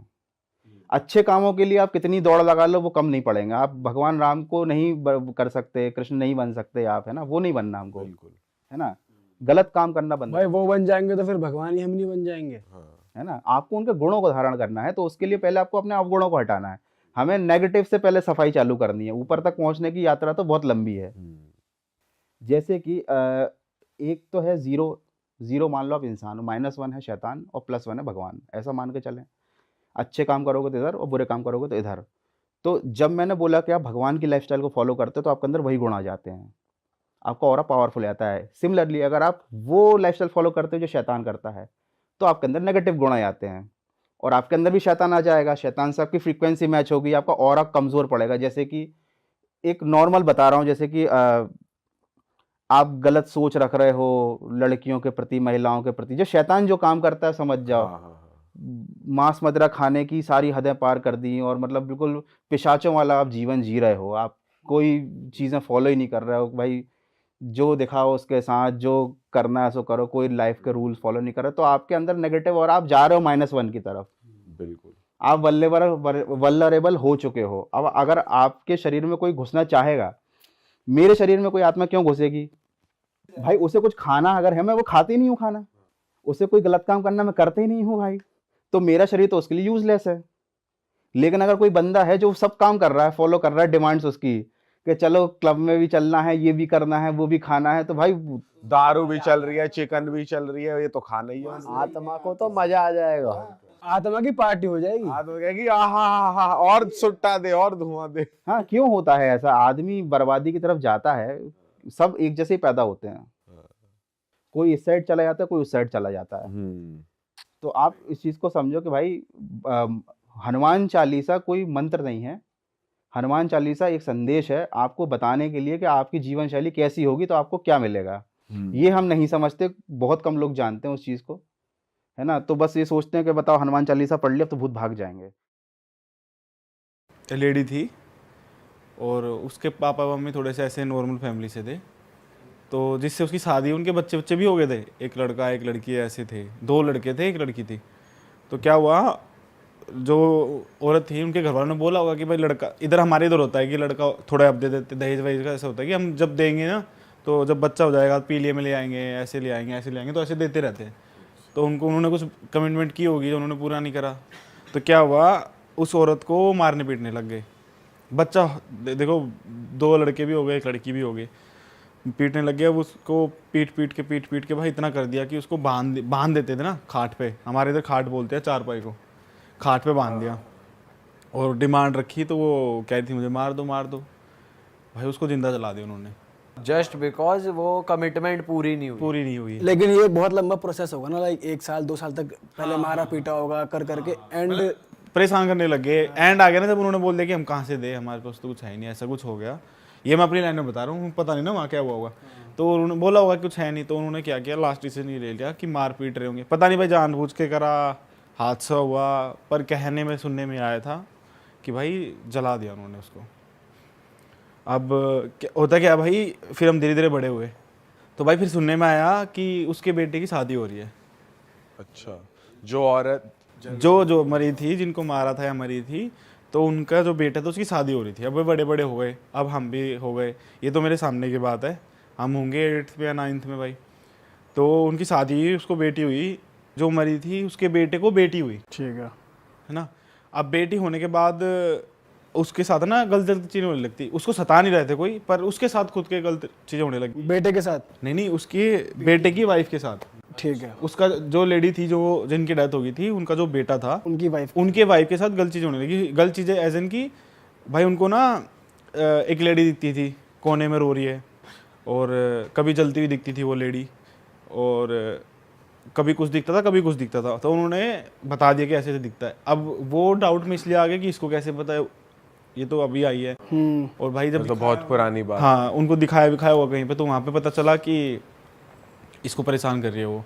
अच्छे कामों के लिए आप कितनी दौड़ लगा लो वो कम नहीं पड़ेंगे। आप भगवान राम को नहीं कर सकते, कृष्ण नहीं बन सकते आप, है ना, वो नहीं बनना हमको, बिल्कुल। है ना। गलत काम करना बंद भाई वो बन जाएंगे तो फिर भगवान ही हम नहीं बन जाएंगे। है ना। आपको उनके गुणों को धारण करना है, तो उसके लिए पहले आपको अपने अवगुणों को हटाना है। हमें नेगेटिव से पहले सफाई चालू करनी है। ऊपर तक पहुंचने की यात्रा तो बहुत लंबी है। जैसे कि एक तो है जीरो, जीरो मान लो आप इंसान, -1 है शैतान और +1 है भगवान, ऐसा मान के चलें। अच्छे काम करोगे तो इधर और बुरे काम करोगे तो इधर। तो जब मैंने बोला कि आप भगवान की लाइफस्टाइल को फॉलो करते हो तो आपके अंदर वही गुण आ जाते हैं, आपका ऑरा पावरफुल आता है। सिमिलरली अगर आप वो लाइफस्टाइल फॉलो करते हो जो शैतान करता है, तो आपके अंदर नेगेटिव गुण आ जाते हैं और आपके अंदर भी शैतान आ जाएगा। शैतान से आपकी फ्रीक्वेंसी मैच होगी, आपका ऑरा कमज़ोर पड़ेगा। जैसे कि एक नॉर्मल बता रहा हूँ, जैसे कि आप गलत सोच रख रहे हो लड़कियों के प्रति, महिलाओं के प्रति, जो शैतान जो काम करता है समझ जाओ। मांस मदिरा खाने की सारी हदें पार कर दी और मतलब बिल्कुल पिशाचों वाला आप जीवन जी रहे हो। आप कोई चीज़ें फॉलो ही नहीं कर रहे हो भाई, जो दिखाओ उसके साथ, जो करना है सो करो, कोई लाइफ के रूल्स फॉलो नहीं कर रहे, तो आपके अंदर नेगेटिव और आप जा रहे हो -1 की तरफ। बिल्कुल। आप वल्नरेबल हो चुके हो। अब अगर आपके शरीर में कोई घुसना चाहेगा, मेरे शरीर में कोई आत्मा क्यों घुसेगी भाई? उसे कुछ खाना अगर है, मैं वो खाती नहीं हूँ खाना। उसे कोई गलत काम करना मैं करते ही नहीं हूँ भाई, तो मेरा शरीर तो उसके लिए यूजलेस है। लेकिन अगर कोई बंदा है जो सब काम कर रहा है, फॉलो कर रहा है डिमांड्स उसकी, कि चलो क्लब में भी चलना है, ये भी करना है, वो भी खाना है, तो भाई दारू भी चल रही है, चिकन भी चल रही है, ये तो खाना ही है। आत्मा को तो मजा आ जाएगा। आत्मा की पार्टी हो जाएगी। हाँ तो कहेगी आहा और सुट्टा दे और धुआं दे। हाँ, क्यों होता है ऐसा? आदमी बर्बादी की तरफ जाता है, सब एक जैसे ही पैदा होते हैं, कोई इस साइड चला जाता है, कोई उस साइड चला जाता है। तो आप इस चीज को समझो कि भाई हनुमान चालीसा कोई मंत्र नहीं है। हनुमान चालीसा एक संदेश है आपको बताने के लिए कि आपकी जीवन शैली कैसी होगी तो आपको क्या मिलेगा। ये हम नहीं समझते, बहुत कम लोग जानते हैं उस चीज को, है ना। तो बस ये सोचते हैं कि बताओ हनुमान चालीसा पढ़ लिया तो भूत भाग जाएंगे। लेडी थी और उसके पापा मम्मी थोड़े से ऐसे नॉर्मल फैमिली से थे, तो जिससे उसकी शादी, उनके बच्चे बच्चे भी हो गए थे, एक लड़का एक लड़की ऐसे थे, 2 लड़के थे एक लड़की थी। तो क्या हुआ, जो औरत थी उनके घर वालों ने बोला होगा कि भाई लड़का, इधर हमारे इधर होता है कि लड़का थोड़ा अब दे देते, दहेज वहेज का ऐसा होता है कि हम जब देंगे ना तो जब बच्चा हो जाएगा पीलिए में ले आएंगे, ऐसे ले आएंगे, ऐसे ले आएंगे, तो ऐसे देते रहते हैं। तो उन्होंने कुछ कमिटमेंट की होगी जो उन्होंने पूरा नहीं करा। तो क्या हुआ, उस औरत को मारने पीटने लग गए। बच्चा देखो, 2 लड़के भी हो गए एक लड़की भी हो गई, पीटने लग गया। उसको पीट पीट के भाई इतना कर दिया कि उसको बांध देते थे ना खाट पे, हमारे इधर खाट बोलते हैं चारपाई को, खाट पे बांध दिया और डिमांड रखी। तो वो कह रही थी मुझे मार दो भाई, उसको जिंदा जला दिया उन्होंने, जस्ट बिकॉज वो कमिटमेंट पूरी नहीं हुई। लेकिन ये बहुत लंबा प्रोसेस होगा ना, लाइक 1 साल 2 साल तक पहले मारा पीटा होगा कर करके एंड परेशान करने लग गए। एंड आ गया ना जब उन्होंने बोल दिया कि हम कहाँ से दे, हमारे पास तो कुछ है ही नहीं, ऐसा कुछ हो गया। ये मैं अपनी लाइन में बता रहा हूँ, पता नहीं ना वहाँ क्या हुआ होगा। तो उन्होंने बोला होगा कुछ है नहीं, तो उन्होंने क्या किया, लास्ट डिसीजन ये ले लिया कि मार पीट रहे होंगे, पता नहीं भाई जानबूझ के करा, हादसा हुआ, पर कहने में सुनने में आया था कि भाई जला दिया उन्होंने उसको। अब होता क्या भाई, फिर हम धीरे धीरे बड़े हुए, तो भाई फिर सुनने में आया कि उसके बेटे की शादी हो रही है। अच्छा, जो औरत जो मरी थी, जिनको मारा था या मरी थी, तो उनका जो बेटा था उसकी शादी हो रही थी। अब वे बड़े बड़े हो गए, अब हम भी हो गए, ये तो मेरे सामने की बात है, हम होंगे 8th में या 9th में भाई। तो उनकी शादी हुई, उसको बेटी हुई, जो मरी थी उसके बेटे को बेटी हुई, ठीक है ना। अब बेटी होने के बाद उसके साथ ना गलत चीज़ें होने लगती, उसको सता नहीं रहे थे कोई, पर उसके साथ खुद के गलत चीज़ें होने लगी। बेटे के साथ नहीं, उसके बेटे की वाइफ के साथ। ठीक है, उसका जो लेडी थी, जो जिनकी डेथ हो गई थी, उनका जो बेटा था, उनकी वाइफ के साथ गलत चीज़ें होने लगी। गलत चीज़ें एज इन की भाई, उनको ना एक लेडी दिखती थी कोने में रो रही है, और कभी जलती हुई दिखती थी वो लेडी, और कभी कुछ दिखता था कभी कुछ दिखता था। तो उन्होंने बता दिया कि ऐसे ऐसे दिखता है। अब वो डाउट में इसलिए आ गया कि इसको कैसे पता है, ये तो अभी आई है। और भाई जब तो बहुत पुरानी बात। हाँ, उनको दिखाया हुआ कहीं पे, तो वहाँ पे पता चला कि इसको परेशान कर रही है वो।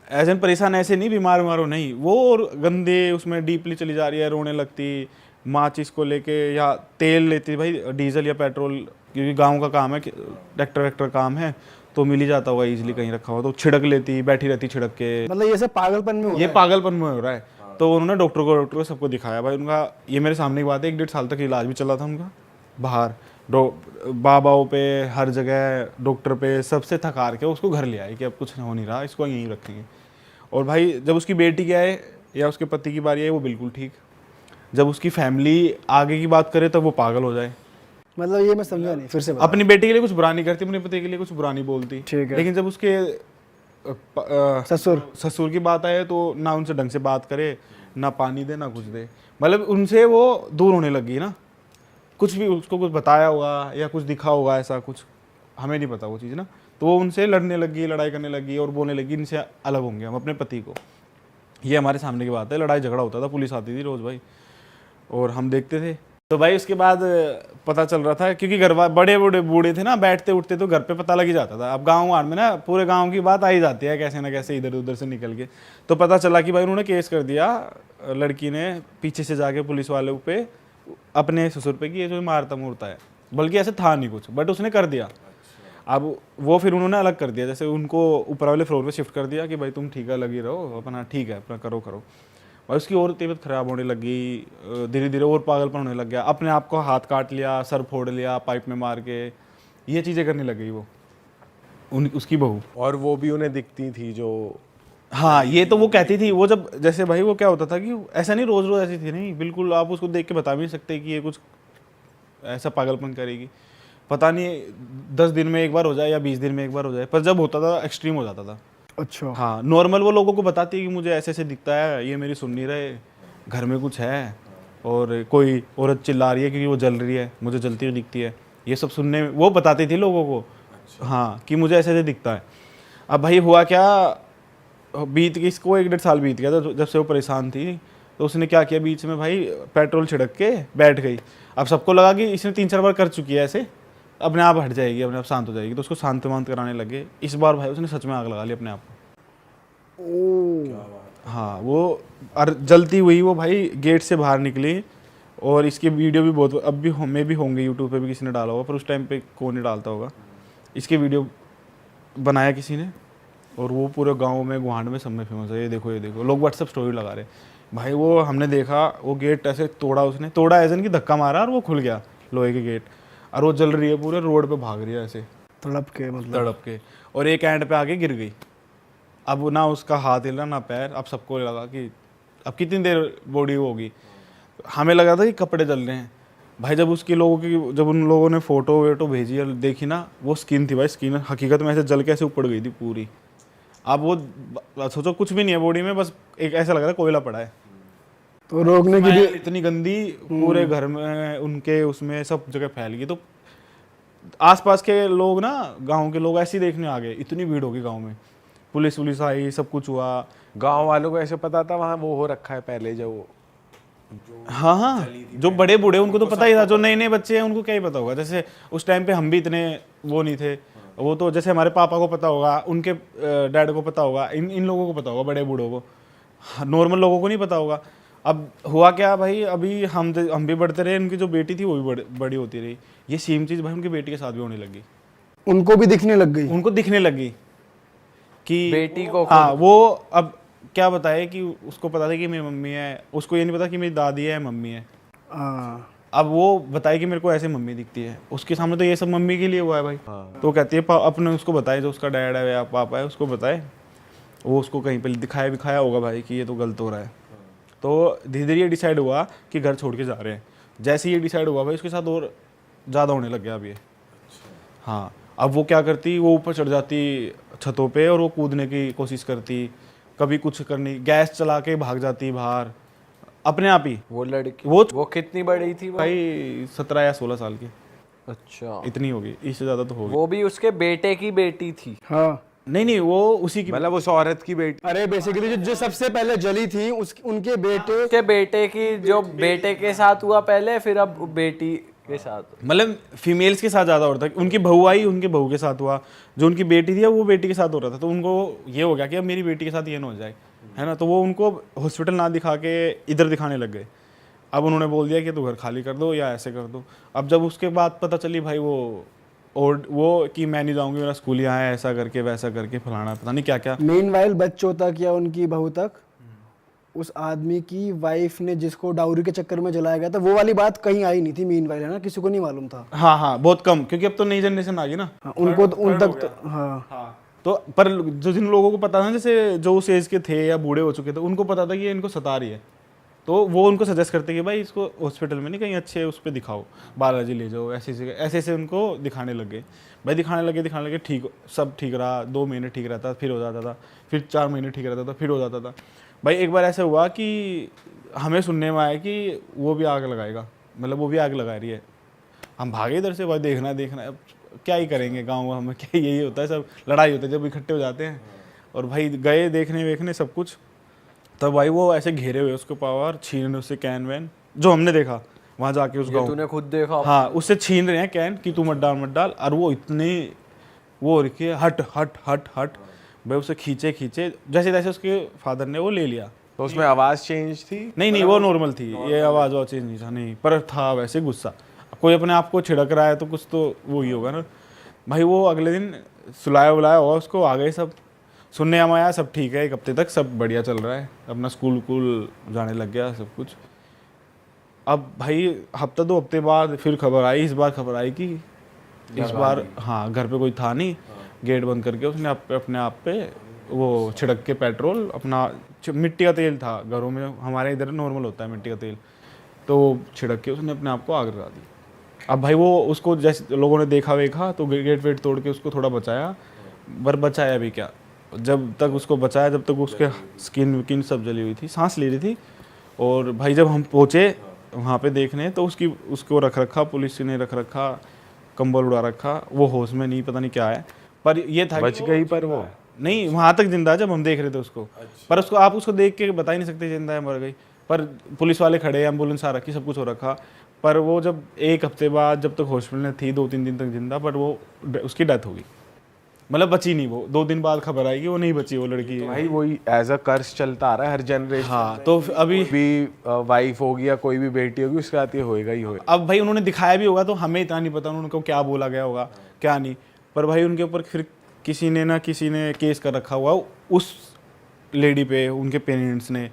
एज एन परेशान ऐसे नहीं, बीमार हो नहीं, वो और गंदे उसमें डीपली चली जा रही है, रोने लगती, माचिस को लेके या तेल लेती भाई, डीजल या पेट्रोल, क्योंकि गांव का काम है, ट्रैक्टर काम है तो मिल ही जाता होगा इजीली कहीं रखा हुआ, तो छिड़क लेती, बैठी रहती छिड़क के। मतलब ये सब पागलपन में हो ये पागलपन में हो रहा है। तो उन्होंने डॉक्टर को सबको दिखाया भाई, उनका ये मेरे सामने की बात है, 1-1.5 साल तक इलाज भी चला था उनका बाहर, बाबाओं पे, हर जगह डॉक्टर पे, सबसे थका के उसको घर ले आए कि अब कुछ हो नहीं रहा, इसको यहीं रखेंगे। और भाई जब उसकी बेटी की आए या उसके पति की बारी आई, वो बिल्कुल ठीक। जब उसकी फैमिली आगे की बात करे तब वो पागल हो जाए। मतलब ये मैं समझा नहीं, फिर से बता। अपनी बेटी के लिए कुछ बुरा नहीं करती, अपने पति के लिए कुछ बुरा नहीं बोलती, ठीक है। लेकिन जब उसके ससुर ससुर की बात आए तो ना उनसे ढंग से बात करे, ना पानी दे, ना कुछ दे, मतलब उनसे वो दूर होने लगी ना। कुछ भी उसको कुछ बताया होगा या कुछ दिखा होगा ऐसा कुछ, हमें नहीं पता वो चीज़ ना, तो वो उनसे लड़ने लगी, लड़ाई करने लगी और बोलने लगी इनसे अलग होंगे हम अपने पति को। ये हमारे सामने की बात है, लड़ाई झगड़ा होता था, पुलिस आती थी रोज़ भाई और हम देखते थे। तो भाई उसके बाद पता चल रहा था, क्योंकि घर बड़े बूढ़े थे ना, बैठते उठते तो घर पे पता लग ही जाता था। अब गाँव में ना पूरे गाँव की बात आ ही जाती है कैसे ना कैसे इधर उधर से निकल के। तो पता चला कि भाई उन्होंने केस कर दिया, लड़की ने पीछे से जाके पुलिस वालों पे, अपने ससुर पे कि ये जो मारता मूरता है, बल्कि ऐसे था नहीं कुछ, बट उसने कर दिया। अब वो फिर उन्होंने अलग कर दिया, जैसे उनको ऊपर वाले फ्लोर पे शिफ्ट कर दिया कि भाई तुम ठीक है लगी रहो अपना, ठीक है अपना करो। और उसकी और तबीयत खराब होने लगी, धीरे धीरे और पागलपन होने लग गया, अपने आप को हाथ काट लिया, सर फोड़ लिया पाइप में मार के, ये चीज़ें करने लग गई वो उसकी बहू। और वो भी उन्हें दिखती थी जो, हाँ ये तो वो कहती थी, वो जब जैसे भाई वो क्या होता था कि ऐसा नहीं रोज रोज ऐसी थी नहीं, बिल्कुल आप उसको देख के बता भी नहीं सकते कि ये कुछ ऐसा पागलपन करेगी। पता नहीं 10 दिन में एक बार हो जाए या 20 दिन में एक बार हो जाए, पर जब होता था एक्सट्रीम हो जाता था। अच्छा। हाँ नॉर्मल वो लोगों को बताती है कि मुझे ऐसे ऐसे दिखता है, ये मेरी सुन नहीं रहे, घर में कुछ है, और कोई औरत चिल्ला रही है क्योंकि वो जल रही है, मुझे जलती हुई दिखती है, ये सब सुनने में वो बताती थी लोगों को। हाँ कि मुझे ऐसे ऐसे दिखता है। अब भाई हुआ क्या, बीत गई इसको 1-1.5 साल बीत गया था जब से वो परेशान थी। तो उसने क्या किया, बीच में भाई पेट्रोल छिड़क के बैठ गई। अब सबको लगा कि इसने 3-4 बार कर चुकी है ऐसे, अपने आप हट जाएगी, अपने आप शांत हो जाएगी, तो उसको शांत कराने लगे। इस बार भाई उसने सच में आग लगा ली अपने आप को। हाँ वो जलती हुई वो भाई गेट से बाहर निकली, और इसके वीडियो भी बहुत अब भी में भी होंगे, यूट्यूब पे भी किसी ने डाला होगा, पर उस टाइम पे कौन नहीं डालता होगा। इसके वीडियो बनाया किसी ने, और वो पूरे गांव में, गुहांड में, सब में फेमस है। ये देखो लोग व्हाट्सएप स्टोरी लगा रहे भाई। वो हमने देखा, वो गेट ऐसे तोड़ा, उसने तोड़ा ऐसे कि धक्का मारा और वो खुल गया लोहे के गेट, और वो जल रही है, पूरे रोड पे भाग रही है ऐसे तड़प के, मतलब तड़प के, और एक एंड पे आके गिर गई। अब ना उसका हाथ हिला ना पैर। अब सबको लगा कि अब कितनी देर बॉडी होगी, हमें लगा था कि कपड़े जल रहे हैं भाई। जब जब उन लोगों ने फोटो वेटो भेजी और देखी ना, वो स्किन थी भाई, स्किन हकीकत में ऐसे जल के ऐसे ऊपर गई थी पूरी। अब वो सोचो कुछ भी नहीं है बॉडी में, बस एक ऐसा लग रहा है कोयला पड़ा है। तो रोकने की भी इतनी गंदी पूरे घर में, उनके उसमें सब जगह फैल गई। तो आसपास के लोग ना, गांव के लोग ऐसे ही देखने आ गए, इतनी भीड़ होगी गांव में, पुलिस आई, सब कुछ हुआ। गांव वालों को ऐसे पता था वहाँ वो हो रखा है पहले, जो हाँ जो बड़े बूढ़े उनको तो पता ही था, जो नए नए बच्चे हैं उनको क्या ही पता होगा। जैसे उस टाइम पे हम भी इतने वो नहीं थे, वो तो जैसे हमारे पापा को पता होगा, उनके डैड को पता होगा, इन लोगों को पता होगा, बड़े बूढ़ों को, नॉर्मल लोगों को नहीं पता होगा। अब हुआ क्या भाई, अभी हम भी बढ़ते रहे, उनकी जो बेटी थी वो भी बड़ी होती रही। ये सेम चीज़ भाई उनकी बेटी के साथ भी होने लगी, उनको भी दिखने लग गई। उनको दिखने लगी कि बेटी को हाँ, वो अब क्या बताए कि उसको पता था कि मेरी मम्मी है, उसको ये नहीं पता कि मेरी दादी है, मम्मी है। हाँ। अब वो बताए कि मेरे को ऐसे मम्मी दिखती है, उसके सामने तो ये सब मम्मी के लिए हुआ है भाई। तो कहती है अपने उसको बताए, जो उसका डैड है या पापा है उसको बताए, वो उसको कहीं पे दिखाया होगा भाई कि ये तो गलत हो रहा है। तो धीरे धीरे ये डिसाइड हुआ कि घर छोड़ के जा रहे हैं। जैसे ये डिसाइड हुआ भाई, उसके साथ और ज़्यादा होने लग गया अब ये। हाँ अब वो क्या करती, वो ऊपर चढ़ जाती छतों पे और वो कूदने की कोशिश करती, कभी कुछ करनी, गैस चला के भाग जाती बाहर अपने आप ही। वो लड़की वो कितनी बड़ी थी वो? भाई 17 या 16 साल की, अच्छा इतनी होगी, इससे ज़्यादा तो होगी। वो भी उसके बेटे की बेटी थी? हाँ नहीं वो उसी की, मतलब उस औरत की बेटी। अरे बेसिकली जो सबसे पहले जली थी उनके बेटे उसके बेटे की, जो बेटे के साथ हुआ पहले, फिर अब बेटी के साथ मतलब फीमेल्स के साथ ज़्यादा हो रहा था। उनकी बहू आई, उनके बहू के साथ हुआ, जो उनकी बेटी थी वो बेटी के साथ हो रहा था। तो उनको ये हो गया कि अब मेरी बेटी के साथ ये ना हो जाए, है ना। तो वो उनको हॉस्पिटल ना दिखा के इधर दिखाने लग गए। अब उन्होंने बोल दिया कि तू घर खाली कर दो या ऐसे कर दो। अब जब उसके बाद पता चली भाई वो कि मैं नहीं जाऊँगी, मेरा स्कूल यहाँ है, ऐसा करके वैसा करके फलाना पता नहीं क्या क्या। मीनवाइल बच्चों तक या उनकी बहू तक उस आदमी की वाइफ ने जिसको डाउरी के चक्कर में जलाया गया था, वो वाली बात कहीं आई नहीं थी मीनवाइल, है ना, किसी को नहीं मालूम था। हाँ हाँ, बहुत कम, क्योंकि अब तो नई जनरेशन आ गई ना। हाँ, उनको तो उन तक तो हाँ तो पर जो जिन लोगों को पता था, जैसे जो उस एज के थे या बूढ़े हो चुके थे, उनको पता था कि ये इनको सता रही है, तो वो उनको सजेस्ट करते कि भाई इसको हॉस्पिटल में नहीं, कहीं अच्छे उस पर दिखाओ, बालाजी ले जाओ, ऐसे उनको दिखाने लग गए भाई। दिखाने लगे, ठीक, सब ठीक रहा, 2 महीने ठीक रहता, फिर हो जाता था, फिर 4 महीने ठीक रहता था, फिर हो जाता था भाई। एक बार ऐसा हुआ कि हमें सुनने में आया कि वो भी आग लगाएगा, मतलब वो भी आग लगा रही है। हम भागे इधर से, भाई देखना है, अब क्या ही करेंगे गाँव में, क्या यही होता है, सब लड़ाई होती है जब इकट्ठे हो जाते हैं। और भाई गए देखने सब कुछ, तब भाई वो ऐसे घेरे हुए उसको पावर छीन, उससे कैन वैन, जो हमने देखा वहाँ जाके उस गाँव, तूने खुद देखा? हाँ, उससे छीन रहे हैं कैन कि तू मत डाल। और वो इतने वो रखे हट भाई, उसे खींचे जैसे तैसे उसके फादर ने वो ले लिया। तो उसमें आवाज़ चेंज थी? नहीं, वो नॉर्मल थी, ये आवाज़ चेंज नहीं था, नहीं, पर था वैसे गुस्सा। कोई अपने आप को छिड़क रहा है तो कुछ तो वो ही होगा ना भाई। वो अगले दिन सुलाया बुलाया हुआ उसको, आ गए सब, सुनने हम आया सब ठीक है, 1 हफ्ते तक सब बढ़िया चल रहा है, अपना स्कूल जाने लग गया सब कुछ। अब भाई हफ्ता 2 हफ्ते बाद फिर खबर आई, इस बार खबर आई कि इस बार हाँ घर पे कोई था नहीं, गेट बंद करके उसने अपने आप पे वो छिड़क के पेट्रोल, अपना मिट्टी का तेल था घरों में, हमारे इधर नॉर्मल होता है मिट्टी का तेल, तो छिड़क के उसने अपने आप को आग लगा दी। अब भाई वो उसको जैसे लोगों ने देखा तो गेट वेट तोड़ के उसको थोड़ा बचाया, पर बचाया भी क्या, जब तक उसको बचाया जब तक उसके स्किन विकिन सब जली हुई थी, सांस ले रही थी। और भाई जब हम पहुँचे वहाँ पे देखने तो उसको रख रखा, पुलिस ने रख रखा, कंबल उड़ा रखा, वो होश में नहीं, पता नहीं क्या है, पर ये था बच गई, पर वो नहीं, वहाँ तक जिंदा है जब हम देख रहे थे उसको। पर उसको आप उसको देख के बता ही नहीं सकते जिंदा है मर गई, पर पुलिस वाले खड़े, एम्बुलेंस आ रखी, सब कुछ हो रखा। पर वो जब 1 हफ्ते बाद जब तक हॉस्पिटल में थी, 2-3 दिन तक जिंदा, पर वो उसकी डेथ हो गई, मतलब बची नहीं वो। 2 दिन बाद खबर आई कि वो नहीं बची, वो लड़की। तो भाई वही एज अ कर्स चलता आ रहा है हर जनरेशन। हाँ, तो अभी भी वाइफ होगी या कोई भी बेटी होगी, उसके साथ ये होएगा ही होएगा। अब भाई उन्होंने दिखाया भी होगा तो हमें इतना नहीं पता उनको क्या बोला गया होगा क्या नहीं, पर भाई उनके ऊपर फिर किसी ने केस कर रखा हुआ उस लेडी पे, उनके पेरेंट्स ने,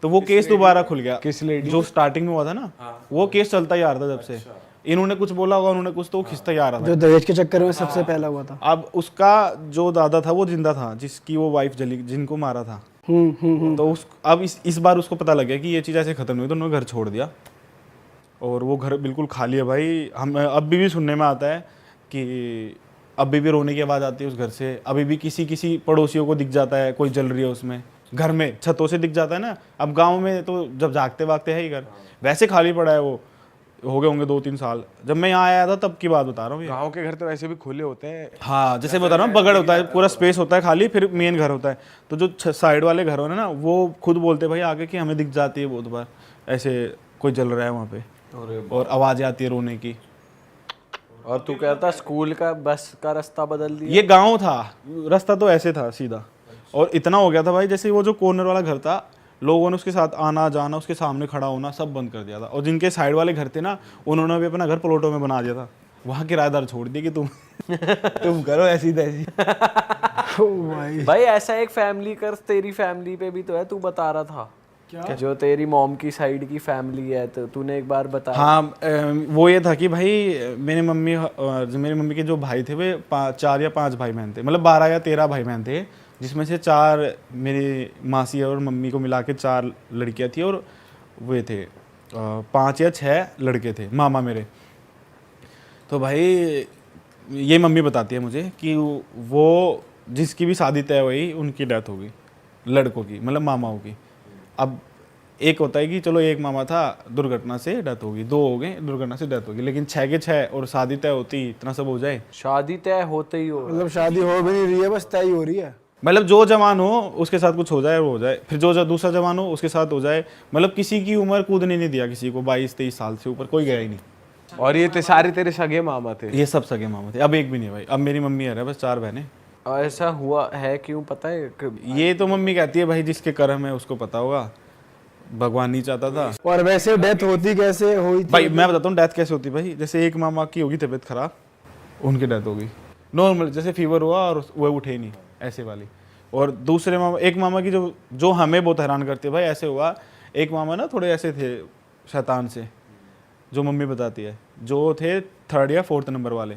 तो वो केस दोबारा खुल गया। किस लेडी? जो स्टार्टिंग में हुआ था ना, वो केस चलता ही आ रहा था जब से। इन्होंने कुछ बोला होगा, उन्होंने कुछ, तो वो खिंचता ही आ रहा था। जो दहेज के चक्कर में सबसे पहला हुआ था। अब उसका जो दादा था वो जिंदा था, जिसकी वो वाइफ जली, जिनको मारा था। तो अब इस बार उसको पता लग गया कि ये चीज़ ऐसे खत्म हुई, तो उन्होंने घर छोड़ दिया और वो घर बिल्कुल खाली है भाई। हम अभी भी सुनने में आता है कि अभी भी रोने की आवाज़ आती है उस घर से, अभी भी किसी पड़ोसियों को दिख जाता है कोई जल रही है उसमें, घर में छतों से दिख जाता है ना। अब गाँव में तो जब जागते वागते है ही घर, वैसे खाली पड़ा है वो, हो गए होंगे 2-3 साल। जब मैं यहाँ आया था तब की बात बता रहा हूँ। गाँव के घर तो वैसे भी खुले होते हैं। हाँ, जैसे बता रहा हूँ, बगड़ होता है, पूरा स्पेस होता है खाली, फिर मेन घर होता है। तो जो साइड वाले घर हो ना, वो खुद बोलते भाई आगे कि हमें दिख जाती है बहुत बार ऐसे कोई जल रहा है वहाँ पे, और आवाज़ें आती है रोने की। और तू कहता स्कूल का बस का रास्ता बदल दिया? ये गाँव था, रास्ता तो ऐसे था सीधा, और इतना हो गया था भाई, जैसे वो जो कॉर्नर वाला घर था, लोगों ने उसके साथ आना जाना, उसके सामने खड़ा होना सब बंद कर दिया था। और जिनके साइड वाले घर थे ना, उन्होंने भी अपना घर प्लॉटों में बना दिया था, वहाँ किराएदार छोड़ दिए कि तुम करो ऐसी तैसी। भाई ऐसा एक फैमिली कर तेरी फैमिली पे भी तो है, तू बता रहा था क्या? जो तेरी मॉम की साइड की फैमिली है, तो तूने एक बार बताया। हाँ, वो ये था कि भाई मेरी मम्मी के जो भाई थे वे 4 या 5 भाई बहन थे, मतलब 12 या 13 भाई बहन थे, जिसमें से 4 मेरी मासी और मम्मी को मिला के 4 लड़कियां थी, और वे थे 5 या 6 लड़के थे मामा मेरे। तो भाई ये मम्मी बताती है मुझे कि वो जिसकी भी शादी तय हुई उनकी डेथ हो गई, लड़कों की, मतलब मामाओं की। अब एक होता है कि चलो एक मामा था, दुर्घटना से डेथ होगी, 2 हो गए दुर्घटना से डेथ होगी, लेकिन 6 के 6 और शादी तय होती, इतना सब हो जाए। शादी तय होते ही हो, मतलब शादी हो भी नहीं रही है, बस तय हो रही है। मतलब जो जवान हो उसके साथ कुछ हो जाए वो हो जाए, फिर जो दूसरा जवान हो उसके साथ हो जाए। मतलब किसी की उम्र कूदने नहीं दिया किसी को, 22-23 साल से ऊपर कोई गया ही नहीं। और ये सारे तेरे सगे मामा थे? ये सब सगे मामा थे, अब एक भी नहीं भाई। अब मेरी मम्मी है, बस 4 बहनें। और ऐसा हुआ है क्यों पता है ये तो मम्मी कहती है भाई जिसके कर्म है उसको पता होगा, भगवान नहीं चाहता था। और वैसे डेथ होती कैसे हुई थी? भाई मैं बताता हूँ डेथ कैसे होती भाई। जैसे एक मामा की होगी तबीयत खराब, उनकी डेथ हो गई नॉर्मल, जैसे फीवर हुआ और वो उठे ही नहीं, ऐसे वाली। और दूसरे मामा, एक मामा की जो हमें बहुत हैरान करती है भाई, ऐसे हुआ एक मामा ना थोड़े ऐसे थे शैतान से, जो मम्मी बताती है, जो थे 3rd या 4th नंबर वाले।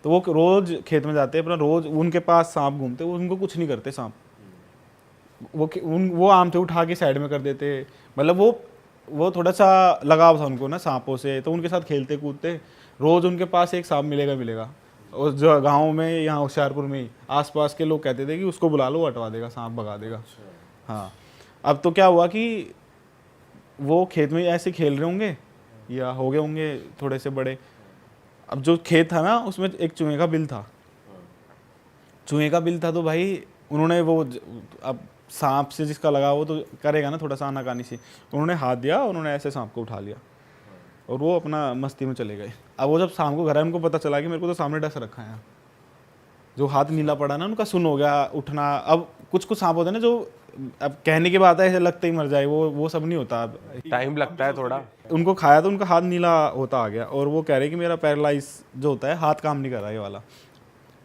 तो वो रोज खेत में जाते अपना, रोज उनके पास सांप घूमते, वो उनको कुछ नहीं करते सांप। वो आम थे उठा के साइड में कर देते, मतलब वो थोड़ा सा लगाव था उनको ना सांपों से, तो उनके साथ खेलते कूदते। रोज उनके पास एक सांप मिलेगा। और जो गांव में, यहाँ होशियारपुर में ही आसपास के लोग कहते थे कि उसको बुला लो, हटवा देगा, सांप भगा देगा। हाँ, अब तो क्या हुआ कि वो खेत में ऐसे खेल रहे होंगे या हो गए होंगे थोड़े से बड़े। अब जो खेत था ना उसमें एक चूहे का बिल था, तो भाई उन्होंने अब सांप से जिसका लगा वो तो करेगा ना थोड़ा सा आनाकानी से, उन्होंने हाथ दिया, उन्होंने ऐसे सांप को उठा लिया और वो अपना मस्ती में चले गए। अब वो जब शाम को घर आए, उनको पता चला कि मेरे को तो सामने डस रखा है, जो हाथ नीला पड़ा ना उनका सुन हो गया उठना। अब कुछ सांप होते हैं ना जो अब कहने की बात है ऐसे लगते ही मर जाए, वो सब नहीं होता। अब टाइम लगता है थोड़ा। उनको खाया तो उनका हाथ नीला होता आ गया, और वो कह रहे कि मेरा पैरालाइज जो होता है, हाथ काम नहीं कर रहा ये वाला।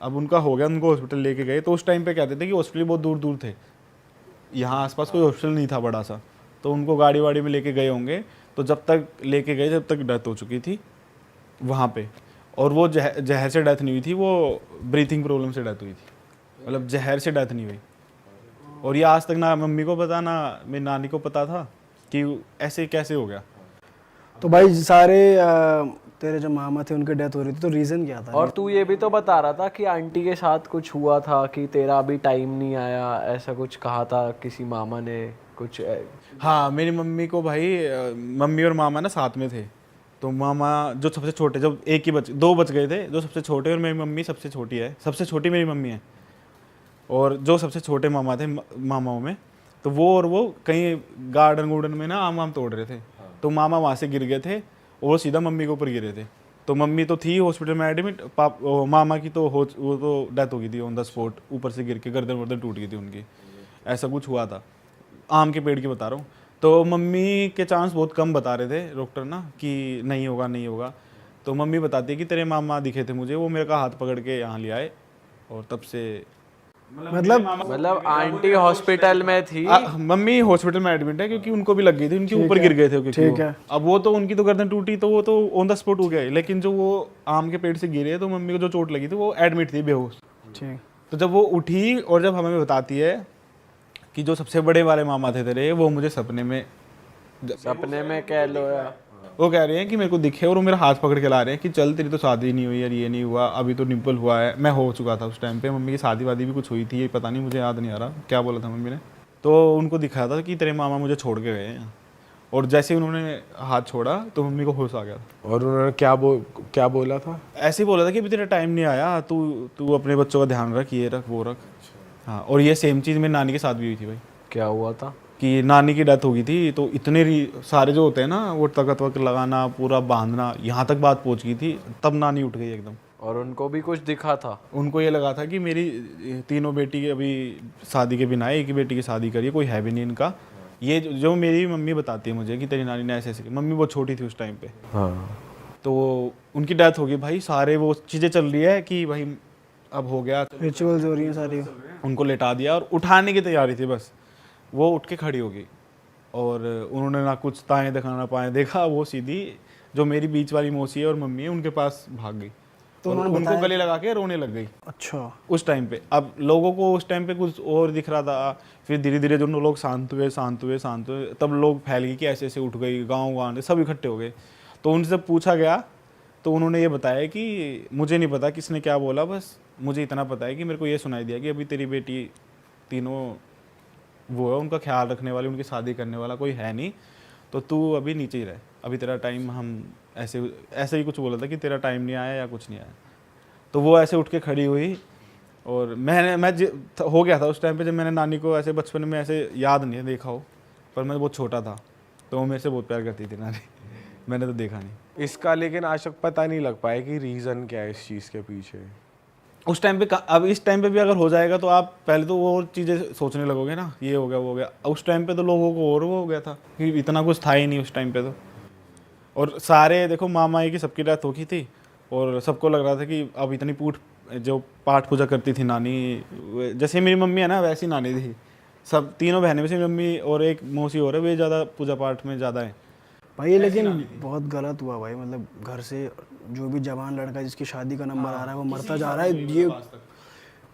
अब उनका हो गया, उनको हॉस्पिटल लेके गए। तो उस टाइम पे कहते थे कि हॉस्पिटल बहुत दूर दूर थे, यहाँ आसपास कोई हॉस्पिटल नहीं था बड़ा सा, तो उनको गाड़ी वाड़ी में लेके गए होंगे। तो जब तक लेके गए, जब तक डेथ हो चुकी थी वहाँ पे। और वो जहर से डेथ नहीं हुई थी, वो ब्रीथिंग प्रॉब्लम से डेथ हुई थी, मतलब जहर से डेथ नहीं हुई। और ये आज तक ना मम्मी को पता, ना मेरी नानी को पता था कि ऐसे कैसे हो गया। तो भाई सारे तेरे जो मामा थे उनकी डेथ हो रही थी, तो रीज़न क्या था? और तू ये भी तो बता रहा था कि आंटी के साथ कुछ हुआ था कि तेरा अभी टाइम नहीं आया, ऐसा कुछ कहा था किसी मामा ने कुछ? हाँ, मेरी मम्मी को भाई मम्मी और मामा ना साथ में थे। तो मामा जो सबसे छोटे, जब एक ही 2 बच गए थे, जो सबसे छोटे, और मेरी मम्मी सबसे छोटी है, सबसे छोटी मेरी मम्मी है। और जो सबसे छोटे मामा थे मामाओं में, तो वो कहीं गार्डन में ना आम तोड़ रहे थे। तो मामा वहाँ से गिर गए थे और वो सीधा मम्मी के ऊपर गिरे थे। तो मम्मी तो थी हॉस्पिटल में एडमिट, मामा की तो वो तो डेथ हो गई थी ऑन द स्पॉट, ऊपर से गिर के गर्दन वर्दन टूट गई थी उनकी, ऐसा कुछ हुआ था। आम के पेड़ की बता रहा हूँ। तो मम्मी के चांस बहुत कम बता रहे थे डॉक्टर ना कि नहीं होगा। तो मम्मी बताती है कि तेरे मामा दिखे थे मुझे, वो मेरे का हाथ पकड़ के यहाँ ले आए, और तब से मतलब आंटी हॉस्पिटल में थी? मम्मी हॉस्पिटल में एडमिट है क्योंकि उनको भी लग गई थी, उनके ऊपर गिर गए थे क्योंकि अब वो तो उनकी तो गर्दन टूटी, तो वो तो ऑन द स्पॉट हो गए। लेकिन जो वो आम के पेड़ से गिरे, तो मम्मी को जो चोट लगी थी वो एडमिट थी बेहोश। तो जब वो उठी और जब हमें बताती है कि जो सबसे बड़े वाले मामा थे तेरे, वो मुझे सपने में कह लो या वो कह रहे हैं कि मेरे को दिखे और वो मेरा हाथ पकड़ के ला रहे हैं कि चल तेरी तो शादी नहीं हुई यार, ये नहीं हुआ, अभी तो डिम्पल हुआ है। मैं हो चुका था उस टाइम पे, मम्मी की शादी वादी भी कुछ हुई थी, ये पता नहीं, मुझे याद नहीं आ रहा क्या बोला था मम्मी ने। तो उनको दिखाया था कि तेरे मामा मुझे छोड़ के गए हैं, और जैसे ही उन्होंने हाथ छोड़ा तो मम्मी को होश आ गया। और उन्होंने क्या बोला था? ऐसे ही बोला था कि अभी तेरा टाइम नहीं आया, तू अपने बच्चों का ध्यान रख, ये रख वो रख। हाँ, और ये सेम चीज़ मेरी नानी के साथ भी हुई थी भाई। क्या हुआ था कि नानी की डेथ हो गई थी, तो इतने सारे जो होते हैं ना, वो तकत वक लगाना, पूरा बांधना, यहाँ तक बात पहुँच गई थी, तब नानी उठ गई एकदम। और उनको भी कुछ दिखा था? उनको ये लगा था कि मेरी तीनों बेटी के अभी शादी के बिना है, एक ही बेटी की शादी करी, कोई है भी नहीं इनका। ये जो मेरी मम्मी बताती है मुझे कि तेरी नानी ने ऐसे ऐसे, मम्मी बहुत छोटी थी उस टाइम पे। हाँ। तो उनकी डेथ हो गई भाई, सारे वो चीज़ें चल रही है कि भाई अब हो गया, रिचुअल्स हो रही हैं सारी। उनको लेटा दिया और उठाने की तैयारी थी, बस वो उठ के खड़ी हो गई। और उन्होंने ना कुछ ताएं दिखा ना पाए देखा, वो सीधी जो मेरी बीच वाली मौसी है और मम्मी है उनके पास भाग गई, तो उनको गले लगा के रोने लग गई। अच्छा। उस टाइम पे अब लोगों को उस टाइम पे कुछ और दिख रहा था, फिर धीरे धीरे जो लोग शांत हुए, तब लोग फैल गए कि ऐसे ऐसे उठ गई, गाँव सब इकट्ठे हो गए। तो उनसे पूछा गया तो उन्होंने ये बताया कि मुझे नहीं पता किसने क्या बोला, बस मुझे इतना पता है कि मेरे को ये सुनाई दिया कि अभी तेरी बेटी तीनों वो है, उनका ख्याल रखने वाली, उनकी शादी करने वाला कोई है नहीं, तो तू अभी नीचे ही रह, अभी तेरा टाइम, हम ऐसे ही कुछ बोला था कि तेरा टाइम नहीं आया या कुछ नहीं आया। तो वो ऐसे उठ के खड़ी हुई, और मैं हो गया था उस टाइम पे, जब मैंने नानी को ऐसे बचपन में ऐसे याद नहीं देखा हो, पर मैं बहुत छोटा था, तो वो मेरे से बहुत प्यार करती थी नानी। मैंने तो देखा नहीं। इसका लेकिन आज तक पता नहीं लग पाया कि रीज़न क्या है इस चीज़ के पीछे। उस टाइम पे अब इस टाइम पे भी अगर हो जाएगा तो आप पहले तो वो और चीज़ें सोचने लगोगे ना, ये हो गया वो हो गया। उस टाइम पे तो लोगों को और वो हो गया था कि इतना कुछ था ही नहीं उस टाइम पे तो। और सारे देखो मामा की सबकी डेथ हो गई थी और सबको लग रहा था कि अब इतनी जो पाठ पूजा करती थी नानी, जैसे मेरी मम्मी है ना वैसी नानी थी। सब तीनों बहनें में से मम्मी और एक मौसी और है, वे ज़्यादा पूजा पाठ में ज़्यादा है। भाई लेकिन बहुत गलत हुआ भाई, मतलब घर से जो भी जवान लड़का जिसकी शादी का नंबर आ रहा है वो मरता जा रहा है। ये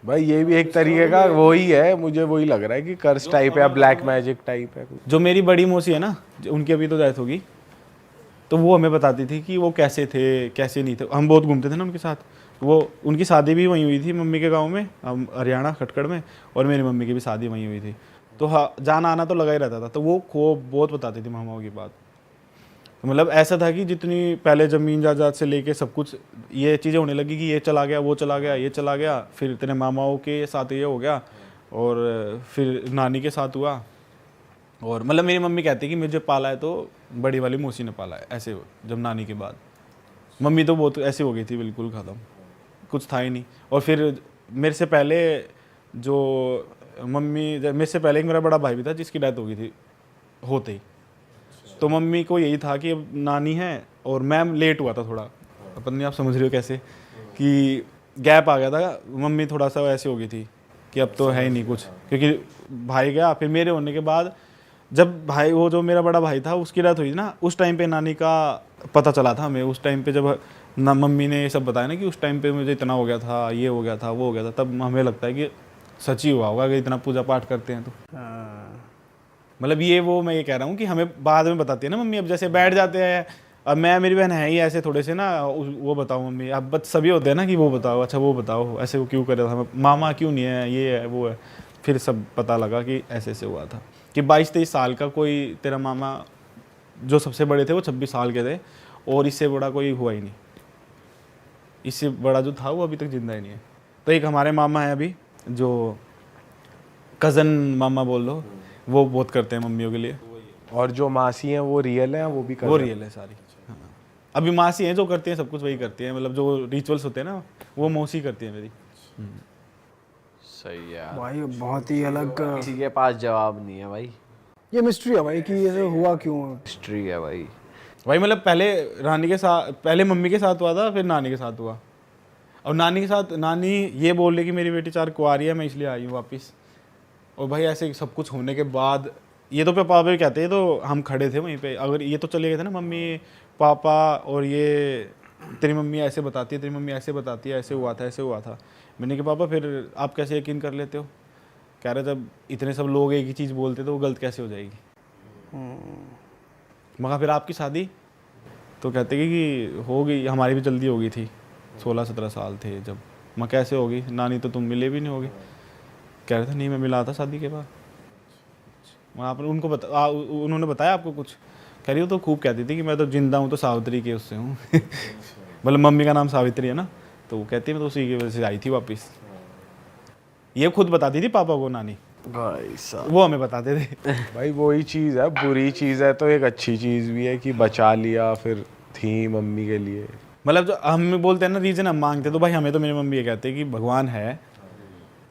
भाई ये भी एक तरीके का वही है, मुझे वही लग रहा है कि कर्स टाइप है या ब्लैक मैजिक टाइप है। जो मेरी बड़ी मौसी है ना, उनकी अभी तो डेथ होगी, तो वो हमें बताती थी कि वो कैसे थे कैसे नहीं थे। हम बहुत घूमते थे ना उनके साथ। वो उनकी शादी भी वहीं हुई थी मम्मी के गांव में, हरियाणा खटकड़ में, और मेरी मम्मी की भी शादी वहीं हुई थी। तो हाँ, जाना आना तो लगा ही रहता था। तो वो खूब बहुत बताती थी मामाओं की बात। तो मतलब ऐसा था कि जितनी पहले ज़मीन जायदाद से लेके सब कुछ ये चीज़ें होने लगी कि ये चला गया वो चला गया ये चला गया, फिर तेरे मामाओं के साथ ये हो गया और फिर नानी के साथ हुआ। और मतलब मेरी मम्मी कहती है कि मुझे पाला है तो बड़ी वाली मौसी ने पाला है, ऐसे जब नानी के बाद। मम्मी तो बहुत ऐसी हो गई थी, बिल्कुल ख़त्म, कुछ था ही नहीं। और फिर मेरे से पहले मेरे से पहले एक मेरा बड़ा भाई भी था जिसकी डेथ हो गई थी होते ही। तो मम्मी को यही था कि अब नानी है, और मैं लेट हुआ था थोड़ा, अपन नहीं आप समझ रहे हो कैसे, कि गैप आ गया था। मम्मी थोड़ा सा ऐसे हो गई थी कि अब तो है ही नहीं कुछ, क्योंकि भाई गया। फिर मेरे होने के बाद जब भाई वो जो मेरा बड़ा भाई था उसकी डेथ हुई ना, उस टाइम पे नानी का पता चला था हमें। उस टाइम पे जब ना मम्मी ने ये सब बताया ना कि उस टाइम पे मुझे इतना हो गया था, ये हो गया था वो हो गया था, तब हमें लगता है कि सच ही हुआ होगा कि इतना पूजा पाठ करते हैं तो। मतलब ये वो मैं ये कह रहा हूँ कि हमें बाद में बताती है ना मम्मी। अब जैसे बैठ जाते हैं, अब मैं मेरी बहन है ही ऐसे थोड़े से ना, वो बताओ मम्मी। अब बस सभी होते हैं ना कि वो बताओ, अच्छा वो बताओ, ऐसे वो क्यों कर रहा था, मामा क्यों नहीं है, ये है वो है। फिर सब पता लगा कि ऐसे ऐसे हुआ था कि 22-23 साल का कोई तेरा मामा, जो सबसे बड़े थे वो 26 साल के थे, और इससे बड़ा कोई हुआ ही नहीं। इससे बड़ा जो था वो अभी तक जिंदा ही नहीं है। तो एक हमारे मामा है अभी, जो कज़न मामा बोल लो, वो बहुत करते हैं मम्मियों के लिए। और जो मासी हैं वो रियल है, वो भी कर वो रहे हैं? रियल है सारी। हाँ, अभी मासी हैं जो करती हैं सब कुछ, वही करती हैं। मतलब जो रिचुअल्स होते हैं ना, वो मौसी करती है मेरी। सही है यार। भाई बहुत ही अलग किसी के पास जवाब नहीं है भाई, ये मिस्ट्री है भाई कि ये हुआ क्यों। हिस्ट्री है भाई। भाई मतलब पहले रानी के साथ, पहले मम्मी के साथ हुआ था, फिर नानी के साथ हुआ। और नानी के साथ नानी ये बोल रही कि मेरी बेटी 4 कुंवारी है, मैं इसलिए आई हूँ वापस। और भाई ऐसे सब कुछ होने के बाद ये तो पापा भी कहते हैं, तो हम खड़े थे वहीं पे। अगर ये तो चले गए थे ना मम्मी पापा, और ये तेरी मम्मी ऐसे बताती है, तेरी मम्मी ऐसे बताती है, ऐसे हुआ था ऐसे हुआ था। मैंने कहा पापा फिर आप कैसे यकीन कर लेते हो? कह रहे जब इतने सब लोग एक ही चीज़ बोलते तो वो गलत कैसे हो जाएगी। मगर फिर आपकी शादी तो कहते कि हो गई, हमारी भी जल्दी हो गई थी, 16-17 साल थे जब। मैं कैसे होगी, नानी तो तुम मिले भी नहीं होगे। कह रहे थे नहीं मैं मिला था शादी के बाद। वहाँ पर उनको उन्होंने बताया आपको कुछ? कह रही हो तो खूब कहती थी कि मैं तो जिंदा हूँ तो सावित्री के उससे हूँ। मतलब मम्मी का नाम सावित्री है ना, तो वो कहती है मैं तो उसी की वजह से आई थी वापस। ये खुद बताती थी पापा को नानी, भाई साहब वो हमें बताते थे। भाई वही चीज़ है, बुरी चीज़ है तो एक अच्छी चीज़ भी है कि बचा लिया फिर थी मम्मी के लिए। मतलब जो हम बोलते हैं ना रीजन हम मांगते, तो भाई हमें तो मेरी मम्मी ये कहते हैं कि भगवान है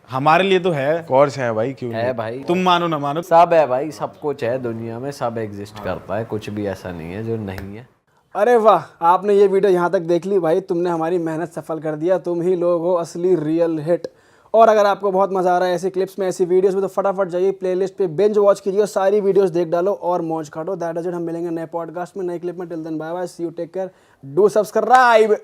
हमारे लिए, तो है। कोर्स है भाई, क्यों है भाई, तुम मानो ना मानो, सब है भाई, सब कुछ है दुनिया में, सब एग्जिस्ट करता है, कुछ भी ऐसा नहीं है जो नहीं है। अरे वाह, आपने ये वीडियो यहाँ तक देख ली भाई, तुमने हमारी मेहनत सफल कर दिया। तुम ही लोग हो असली रियल हिट। और अगर आपको बहुत मजा आ रहा है ऐसी क्लिप्स में, ऐसी वीडियोस में, तो फटाफट जाइए प्लेलिस्ट पे बिंज वॉच कीजिए, सारी वीडियोस देख डालो और मौज काटो। That is it. हम मिलेंगे नए पॉडकास्ट में, नए क्लिप में। Till then bye bye, see you, take care, do subscribe.